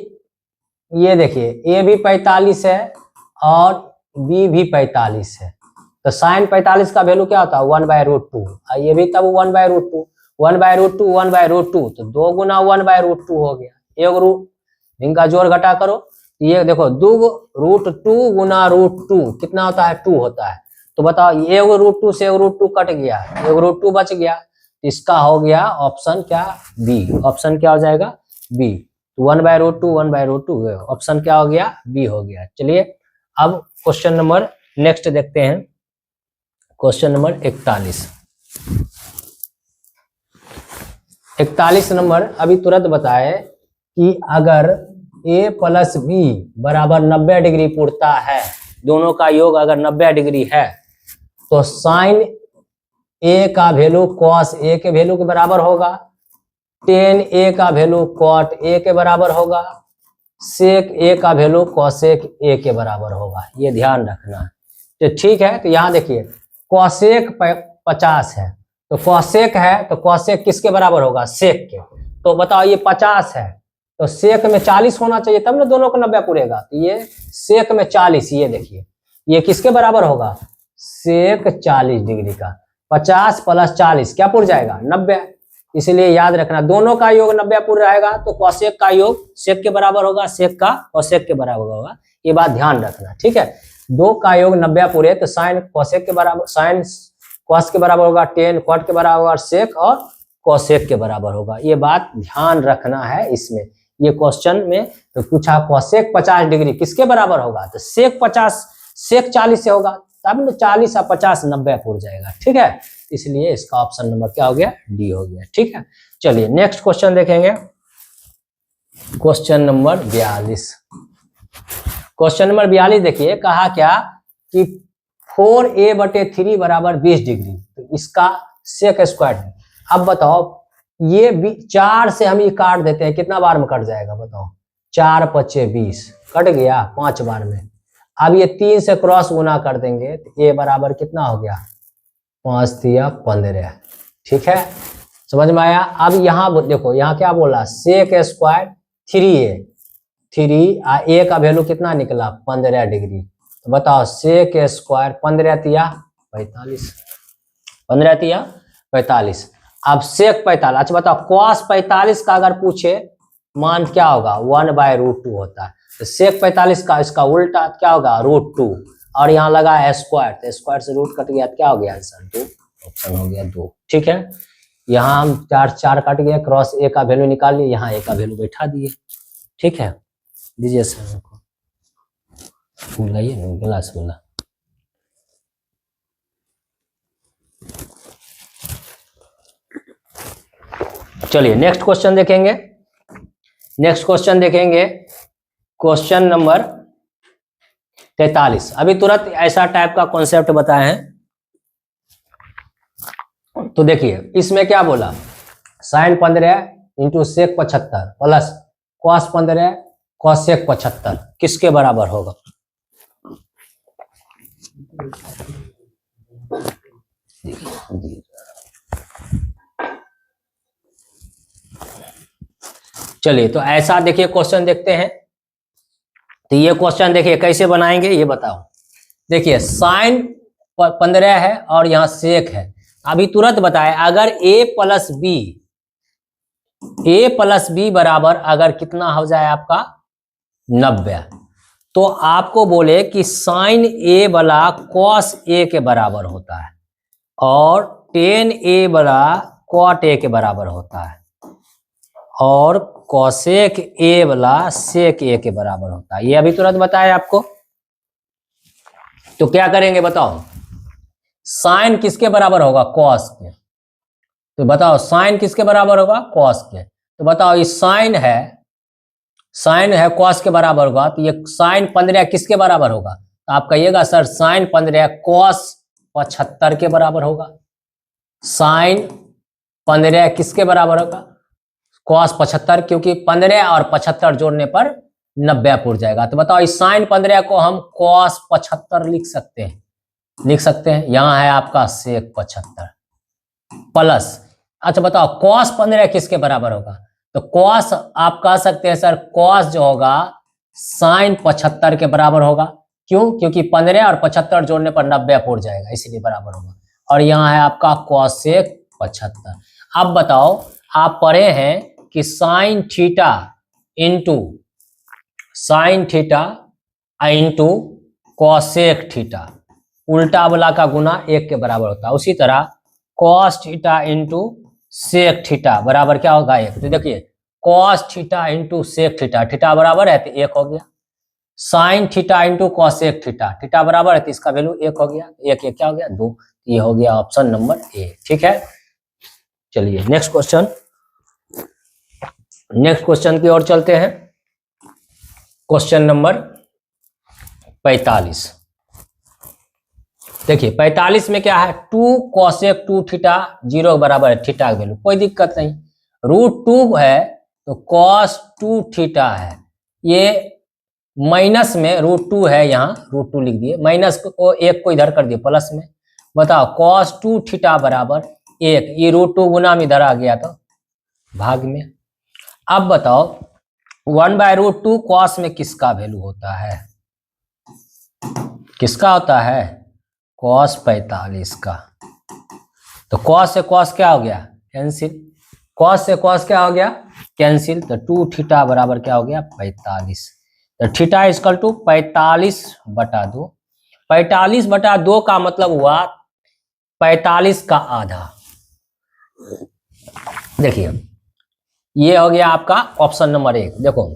ये देखिए ए भी 45 है और बी भी 45 है, तो साइन 45 का वैल्यू क्या होता है 1/√2, ये भी तब 1/√2, 1/√2 1/√2, तो 2 गुना 1/√2 हो गया, एक रूट इनका जोड़ घटा करो, ये देखो 2√2 गुना √2 कितना होता है 2 होता है, तो बताओ ये √2 से √2 कट गया, एक √2 बच गया, इसका हो गया ऑप्शन क्या बी। ऑप्शन क्या हो जाएगा बी, 1/√2 1/√2, ऑप्शन क्या हो गया बी हो गया। चलिए अब क्वेश्चन नंबर नेक्स्ट देखते हैं, क्वेश्चन नंबर 41 नंबर अभी तुरंत बताए कि अगर a प्लस बी बराबर 90 डिग्री पुरता है, दोनों का योग अगर 90 डिग्री है, तो साइन ए का वैल्यू कॉस ए के वैल्यू के बराबर होगा, टेन ए का वैल्यू कॉट ए के बराबर होगा, सेक ए का वैल्यू कॉसेक ए के बराबर होगा। ये ध्यान रखना है। तो ठीक है, तो यहाँ देखिए कॉसेक 50 है, तो कॉसेक है तो कॉसेक किसके बराबर होगा सेक के, तो बताओ ये 50 है तो सेक में 40 होना चाहिए तब ना दोनों को 90 पूरेगा, तो ये सेक में 40, ये देखिए ये किसके बराबर होगा सेक 40 डिग्री का, 50 प्लस 40 क्या पुर जाएगा 90, इसलिए याद रखना दोनों का योग 90 पुर रहेगा तो कॉसेक का योग सेक के बराबर होगा, सेक का कॉसेक के बराबर होगा, ये बात ध्यान रखना। ठीक है, दो का योग 90 पूरे तो साइन कॉसेक के बराबर, साइन कॉस के बराबर होगा, टेन कॉट के बराबर होगा, सेक और कॉसेक के बराबर होगा, ये बात ध्यान रखना है। इसमें ये क्वेश्चन में तो पूछा कॉसेक 50 डिग्री किसके बराबर होगा, तो सेक 50 सेक 40 से होगा, तब न 40 और 50 90 पूर जाएगा। ठीक है, इसलिए इसका ऑप्शन नंबर क्या हो गया डी हो गया। ठीक है, चलिए नेक्स्ट क्वेश्चन देखेंगे, क्वेश्चन नंबर 42। क्वेश्चन नंबर 42 देखिए कहा क्या कि 4a/3 बराबर 20 डिग्री, तो इसका सेक स्क्वायर। अब बताओ ये 4 से हम ये काट देते हैं, कितना बार में कट जाएगा बताओ? 4 पचे 20, कट गया 5 बार में। अब ये 3 से क्रॉस गुना कर देंगे तो ये बराबर कितना हो गया? 5 तिया 15। ठीक है, समझ में आया? अब यहाँ देखो, यहाँ क्या बोला? सेक स्क्वायर 3a, 3 a का वैल्यू कितना निकला? 15 डिग्री। तो बताओ सेक स्क्वायर 15 तिया 45, 15 तिया 45। अब सेक 45, अच्छा बताओ कॉस 45 का अगर पूछे मान क्या होगा? 1/√2 होता है। तो सेक 45 का इसका उल्टा क्या होगा? √2, और यहाँ लगा है स्क्वायर, तो स्क्वायर से रूट कट गया, क्या हो गया आंसर? 2, ऑप्शन हो गया 2। ठीक है, यहाँ हम 4 कट गया, क्रॉस ए का वैल्यू निकाल लिए, यहाँ ए का वैल्यू बैठा दिए। ठीक है, दीजिए सर को फूल लाइए, गिलास बोला। चलिए नेक्स्ट क्वेश्चन देखेंगे। नेक्स्ट क्वेश्चन देखेंगे, क्वेश्चन नंबर 43। अभी तुरंत ऐसा टाइप का कॉन्सेप्ट बताए हैं, तो देखिए इसमें क्या बोला? Sine 15 into sec 75 plus cos 15 cosec 75 किसके बराबर होगा? चलिए तो ऐसा देखिए क्वेश्चन देखते हैं। तो ये क्वेश्चन देखिए कैसे बनाएंगे ये बताओ। देखिए साइन 15 है और यहाँ सेक है। अभी तुरंत बताए, अगर a प्लस बी बराबर अगर कितना हो जाए आपका 90, तो आपको बोले कि साइन a वाला कॉस a के बराबर होता है और टेन a वाला कॉट a के बराबर होता है और कॉसेक a वाला सेक a के बराबर होता है। ये अभी तुरंत बताए आपको। तो क्या करेंगे बताओ? साइन किसके बराबर होगा? कॉस के। तो बताओ साइन किसके बराबर होगा? कॉस के। तो बताओ ये साइन है कॉस के बराबर होगा, तो ये साइन 15 किसके बराबर होगा? तो आप कहिएगा सर साइन 15 कॉस 75 के बराबर होगा। साइन 15 किसके बराबर होगा? कॉस 75, क्योंकि 15 और 75 जोड़ने पर 90 पूर जाएगा। तो बताओ इस साइन 15 को हम कॉस 75 लिख सकते हैं। यहाँ है आपका सेक 75 प्लस, अच्छा बताओ कॉस 15 किसके बराबर होगा? तो कॉस आप कह सकते हैं सर कॉस जो होगा साइन 75 के बराबर होगा। क्यों? क्योंकि 15 और 75 जोड़ने पर 90 पूर जाएगा, इसलिए बराबर होगा। और यहाँ है आपका कॉसेक 75। अब बताओ, आप पढ़े हैं कि sign theta into cosec theta उल्टा वाला का गुना 1 के बराबर होता है। उसी तरह cos theta into sec theta बराबर क्या होगा? 1। तो देखिए cos theta into sec theta बराबर है तो 1 हो गया। Sine theta into cosec theta बराबर है तो इसका वैल्यू 1 हो गया। 1 क्या हो गया? 2। ये हो गया ऑप्शन नंबर ए। ठीक है, चलिए नेक्स्ट क्वेश्चन की ओर चलते हैं। Question number 45। देखिए 45 में क्या है? 2 कॉसेक 2 थीटा 0 बराबर है थीटा का वैल्यू, कोई दिक्कत नहीं। √2 है तो कॉस 2 थीटा है, ये माइनस में √2 है, यहाँ √2 लिख दिए, माइनस को 1 को इधर कर दिए प्लस में। बताओ कॉस 2 थीटा बराबर 1, ये √2 गुना में इधर आ गया तो भाग में। अब बताओ 1/√2 कॉस में किसका वैल्यू होता है? किसका होता है? कॉस 45 का। तो कॉस से कॉस क्या हो गया? कैंसिल। कॉस से कॉस क्या हो गया? कैंसिल। तो 2 थीटा बराबर क्या हो गया? 45। तो थीटा इक्वल टू 45/2। 45/2 का मतलब हुआ 45 का आधा। देखिए ये हो गया आपका ऑप्शन नंबर 1। देखो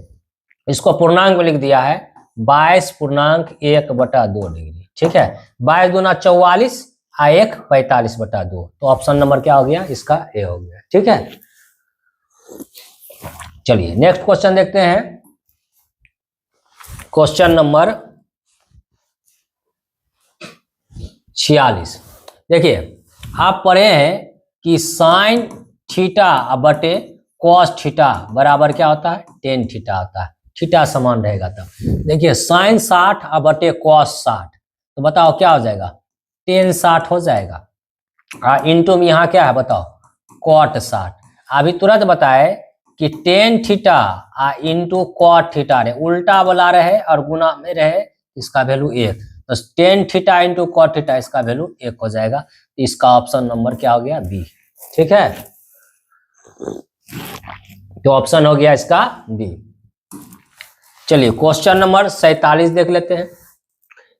इसको पूर्णांक में लिख दिया है 22.1/2 डिग्री। ठीक है, 22 दूना 44 और 1 45/2। तो ऑप्शन नंबर क्या हो गया? इसका ए हो गया। ठीक है, चलिए नेक्स्ट क्वेश्चन देखते हैं। Question number 46। देखिए आप पढ़े हैं कि साइन थीटा बटे कॉस थीटा बराबर क्या होता है, टेन थीटा होता है। थीटा समान रहेगा तब। देखिए साइन 60 बटे कॉस 60, तो बताओ क्या हो जाएगा, टेन 60 हो जाएगा। इंटू में यहाँ क्या है बताओ, कॉट 60। अभी तुरंत बताए कि tan theta into cot theta रहे, उल्टा बोला रहे और गुना में रहे, इसका वैल्यू 1, तो tan theta into cot theta इसका वैल्यू 1 हो जाएगा। इसका ऑप्शन नंबर क्या हो गया, बी। ठीक है, तो ऑप्शन हो गया इसका बी। चलिए क्वेश्चन नंबर 47 देख लेते हैं।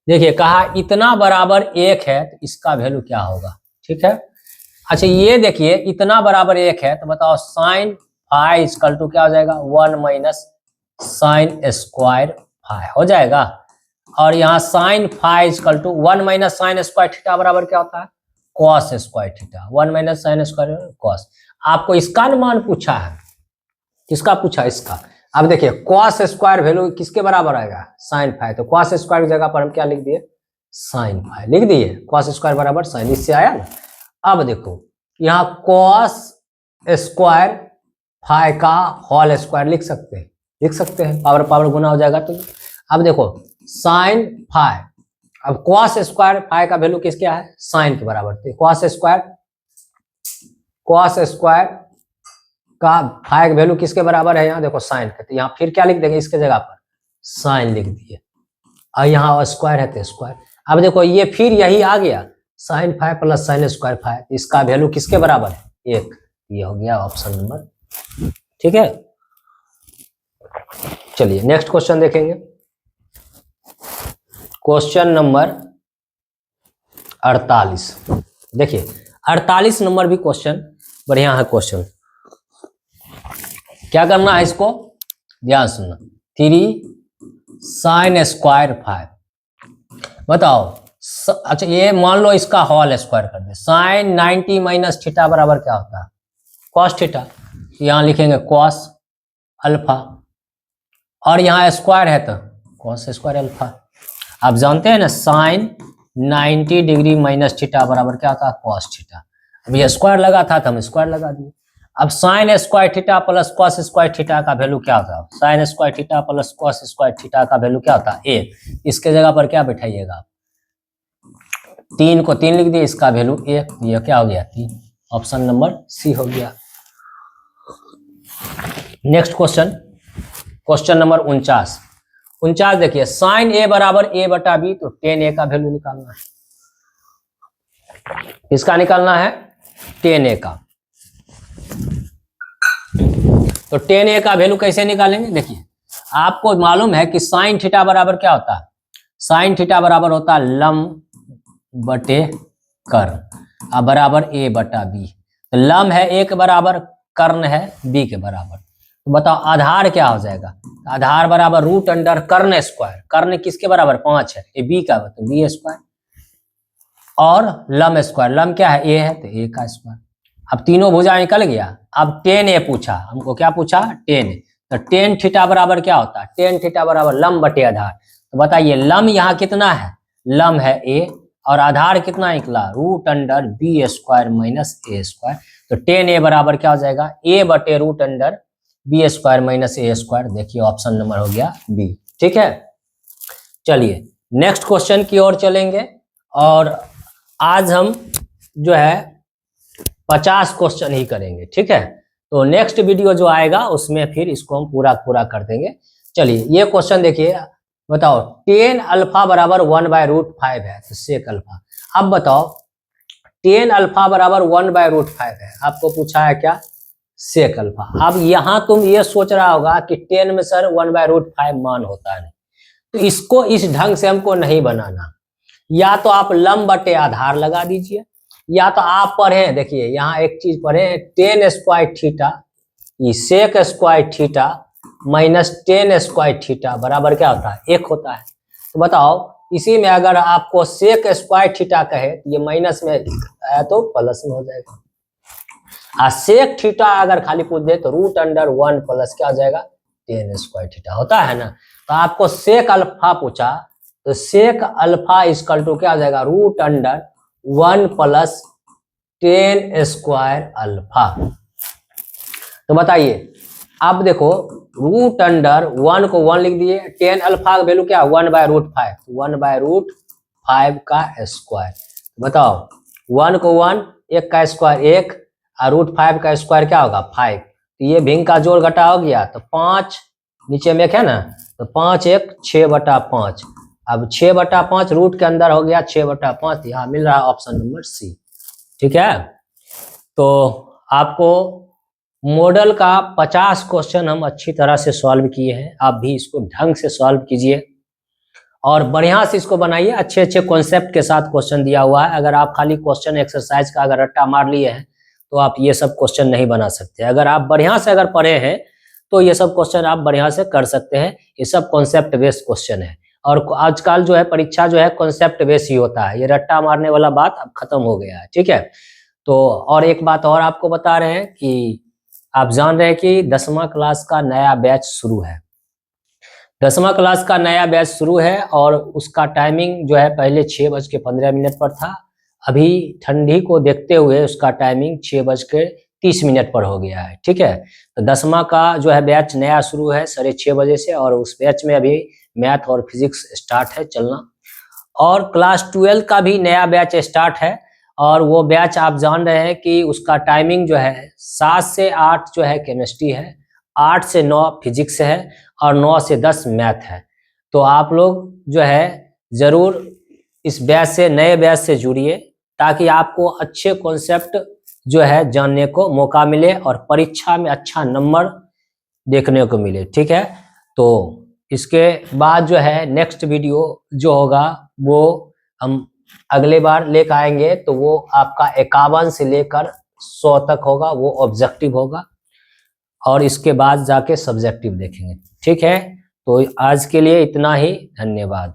देखिए कहा इतना बराबर 1 है तो इसका वैल्यू क्या होगा। ठीक है, अच्छा ये देखिए इतना बराबर 1 है तो बताओ साइन फाइ इक्वल टू क्या हो जाएगा, 1 माइनस साइन स्क्वायर फाइ हो जाएगा। और यहाँ sine phi equal to 1 minus sine square theta बराबर क्या होता है, cos square theta, 1 minus sine square cos. आपको इसका अनुमान पूछा है, किसका पूछा, इसका। अब देखिए कॉस स्क्वायर वैल्यू किसके बराबर आएगा, साइन फाइ, तो कॉस स्क्वायर की जगह पर हम क्या लिख दिए, साइन फाइ लिख दिए, कॉस स्क्वायर बराबर साइन, इससे आया ना। अब देखो यहाँ कॉस स्क्वायर फाइ का होल स्क्वायर लिख सकते हैं, पावर पावर गुना हो जाएगा। तो अब देखो साइन फाइ, अब कॉस स्क्वायर फाइ का वैल्यू किसके है, साइन के बराबर थे। कॉस स्क्वायर का फाइ का वैल्यू किसके बराबर है, यहाँ देखो साइन का, तो यहाँ फिर क्या लिख देंगे, इसके जगह पर साइन लिख दिए, और यहाँ स्क्वायर है तो स्क्वायर। अब देखो ये फिर यही आ गया, sine phi plus sine square phi, इसका वैल्यू किसके बराबर है, 1। ये हो गया ऑप्शन नंबर। ठीक है, चलिए नेक्स्ट क्वेश्चन देखेंगे। Question number 48। देखिए 48 नंबर भी क्वेश्चन बढ़िया है। क्वेश्चन क्या करना है, इसको ध्यान सुनना। 3 साइन स्क्वायर फाइ, बताओ अच्छा ये मान लो इसका होल स्क्वायर कर दे, साइन 90 माइनस थीटा बराबर क्या होता है, कॉस थीटा। यहाँ लिखेंगे कॉस अल्फा, और यहाँ स्क्वायर है तो कॉस स्क्वायर अल्फा। आप जानते हैं ना साइन 90 डिग्री माइनस थीटा बराबर क्या होता है, कॉस थीटा। अब ये स्क्वायर लगा था तो हम स्क्वायर लगा दिए। अब sign square theta plus cos square theta का वैल्यू क्या होता है, sign square theta plus cos square theta का वैल्यू क्या होता है, 1। इसके जगह पर क्या बैठाइएगा, 3 को 3 लिख दिए, इसका वैल्यू 1, ये क्या हो गया 3। ऑप्शन नंबर सी हो गया। नेक्स्ट क्वेश्चन, क्वेश्चन नंबर 49 देखिए साइन ए बराबर ए बटा बी, तो टेन ए का वैल्यू निकालना है। इसका निकालना है टेन ए का, तो टेन ए का वैल्यू कैसे निकालेंगे। देखिए आपको मालूम है कि साइन थीटा बराबर क्या होता है, साइन थीटा बराबर होता है लंब बटे कर्ण, अब बराबर ए बटा बी। तो लंब है ए के बराबर, कर्ण है बी के बराबर। तो बताओ आधार क्या हो जाएगा, आधार बराबर रूट अंडर कर्ण स्क्वायर, कर्ण किसके बराबर 5 है, ए बी का, तो बी स्क्वायर, और लंब स्क्वायर, लंब क्या है ए है तो ए का स्क्वायर। अब तीनों भुजा निकल गया। अब टेन ए पूछा हमको, क्या पूछा, टेन। तो टेन थीटा बराबर क्या होता है, टेन थीटा बराबर लंब बटे आधार। तो बताइए लंब यहाँ कितना है, लंब है ए, और आधार कितना निकला, root under B square minus A square. तो टेन ए बराबर क्या हो जाएगा, ए बटे root under B square minus A square. देखिए ऑप्शन नंबर हो गया बी। ठीक है, चलिए नेक्स्ट क्वेश्चन की ओर चलेंगे, और आज हम जो है 50 क्वेश्चन ही करेंगे। ठीक है, तो नेक्स्ट वीडियो जो आएगा उसमें फिर इसको हम पूरा कर देंगे। चलिए ये क्वेश्चन देखिए, बताओ टेन अल्फा बराबर 1/√5 है, तो सेक अल्फा। अब बताओ टेन अल्फा बराबर 1/√5 है, आपको पूछा है क्या, सेक अल्फा। अब यहाँ तुम ये सोच रहा होगा कि 10 में सर 1/√5 मान होता है, तो इसको इस ढंग से हमको नहीं बनाना। या तो आप लंब बटे आधार लगा दीजिए, या तो आप पढ़े, देखिए यहाँ एक चीज पढ़े, tan square theta sec square theta minus tan square theta बराबर क्या होता है, 1 होता है। तो बताओ इसी में अगर आपको सेक स्क्वायर थीटा कहे तो ये माइनस में है तो प्लस में हो जाएगा, और सेक थीटा अगर खाली पूछ दे तो रूट अंडर 1 प्लस क्या हो जाएगा, टेन स्क्वायर थीटा होता है ना। तो आपको सेक अल्फा पूछा, तो सेक अल्फा इक्वल टू क्या हो जाएगा, root under 1 plus tan square alpha. तो बताइए, आप देखो रूट अंडर 1 को 1 लिख दिए, टेन अल्फा का वैल्यू क्या 1/√5, 1/√5 का स्क्वायर। बताओ 1 को 1, 1 का स्क्वायर 1 और √5 का स्क्वायर क्या होगा 5। तो ये भिन्न का जोड़ घटा हो गया, तो 5 नीचे में एक है ना, तो 5 1 6/5। अब 6/5 रूट के अंदर हो गया 6/5, यहाँ मिल रहा ऑप्शन नंबर सी। ठीक है, तो आपको मॉडल का 50 क्वेश्चन हम अच्छी तरह से सॉल्व किए हैं, आप भी इसको ढंग से सॉल्व कीजिए और बढ़िया से इसको बनाइए। अच्छे अच्छे कॉन्सेप्ट के साथ क्वेश्चन दिया हुआ है। अगर आप खाली क्वेश्चन एक्सरसाइज का अगर रट्टा मार लिए हैं तो आप ये सब क्वेश्चन नहीं बना सकते। अगर आप बढ़िया से अगर पढ़े हैं तो ये सब क्वेश्चन आप बढ़िया से कर सकते हैं। ये सब कॉन्सेप्ट बेस्ड क्वेश्चन है और आजकल जो है परीक्षा जो है कॉन्सेप्ट बेस्ड ही होता है। ये रट्टा मारने वाला बात अब खत्म हो गया है। ठीक है, तो और एक बात और आपको बता रहे हैं कि आप जान रहे हैं कि 10वां क्लास का नया बैच शुरू है। 10वां क्लास का नया बैच शुरू है और उसका टाइमिंग जो है पहले 6:15 पर था, अभी ठंडी को देखते हुए उसका टाइमिंग 6:30 पर हो गया है। ठीक है, तो 10वां का जो है बैच नया शुरू है 6:30 बजे से और उस बैच में अभी मैथ और फिजिक्स स्टार्ट है चलना। और क्लास 12 का भी नया बैच स्टार्ट है और वो बैच आप जान रहे हैं कि उसका टाइमिंग जो है 7 से 8 जो है केमिस्ट्री है, 8 से 9 फिजिक्स है और 9 से 10 मैथ है। तो आप लोग जो है जरूर इस बैच से, नए बैच से जुड़िए ताकि आपको अच्छे कॉन्सेप्ट जो है जानने को मौका मिले और परीक्षा में अच्छा नंबर देखने को मिले। ठीक है, तो इसके बाद जो है नेक्स्ट वीडियो जो होगा वो हम अगले बार लेकर आएंगे, तो वो आपका 51 से लेकर 100 तक होगा, वो ऑब्जेक्टिव होगा और इसके बाद जाके सब्जेक्टिव देखेंगे। ठीक है, तो आज के लिए इतना ही, धन्यवाद।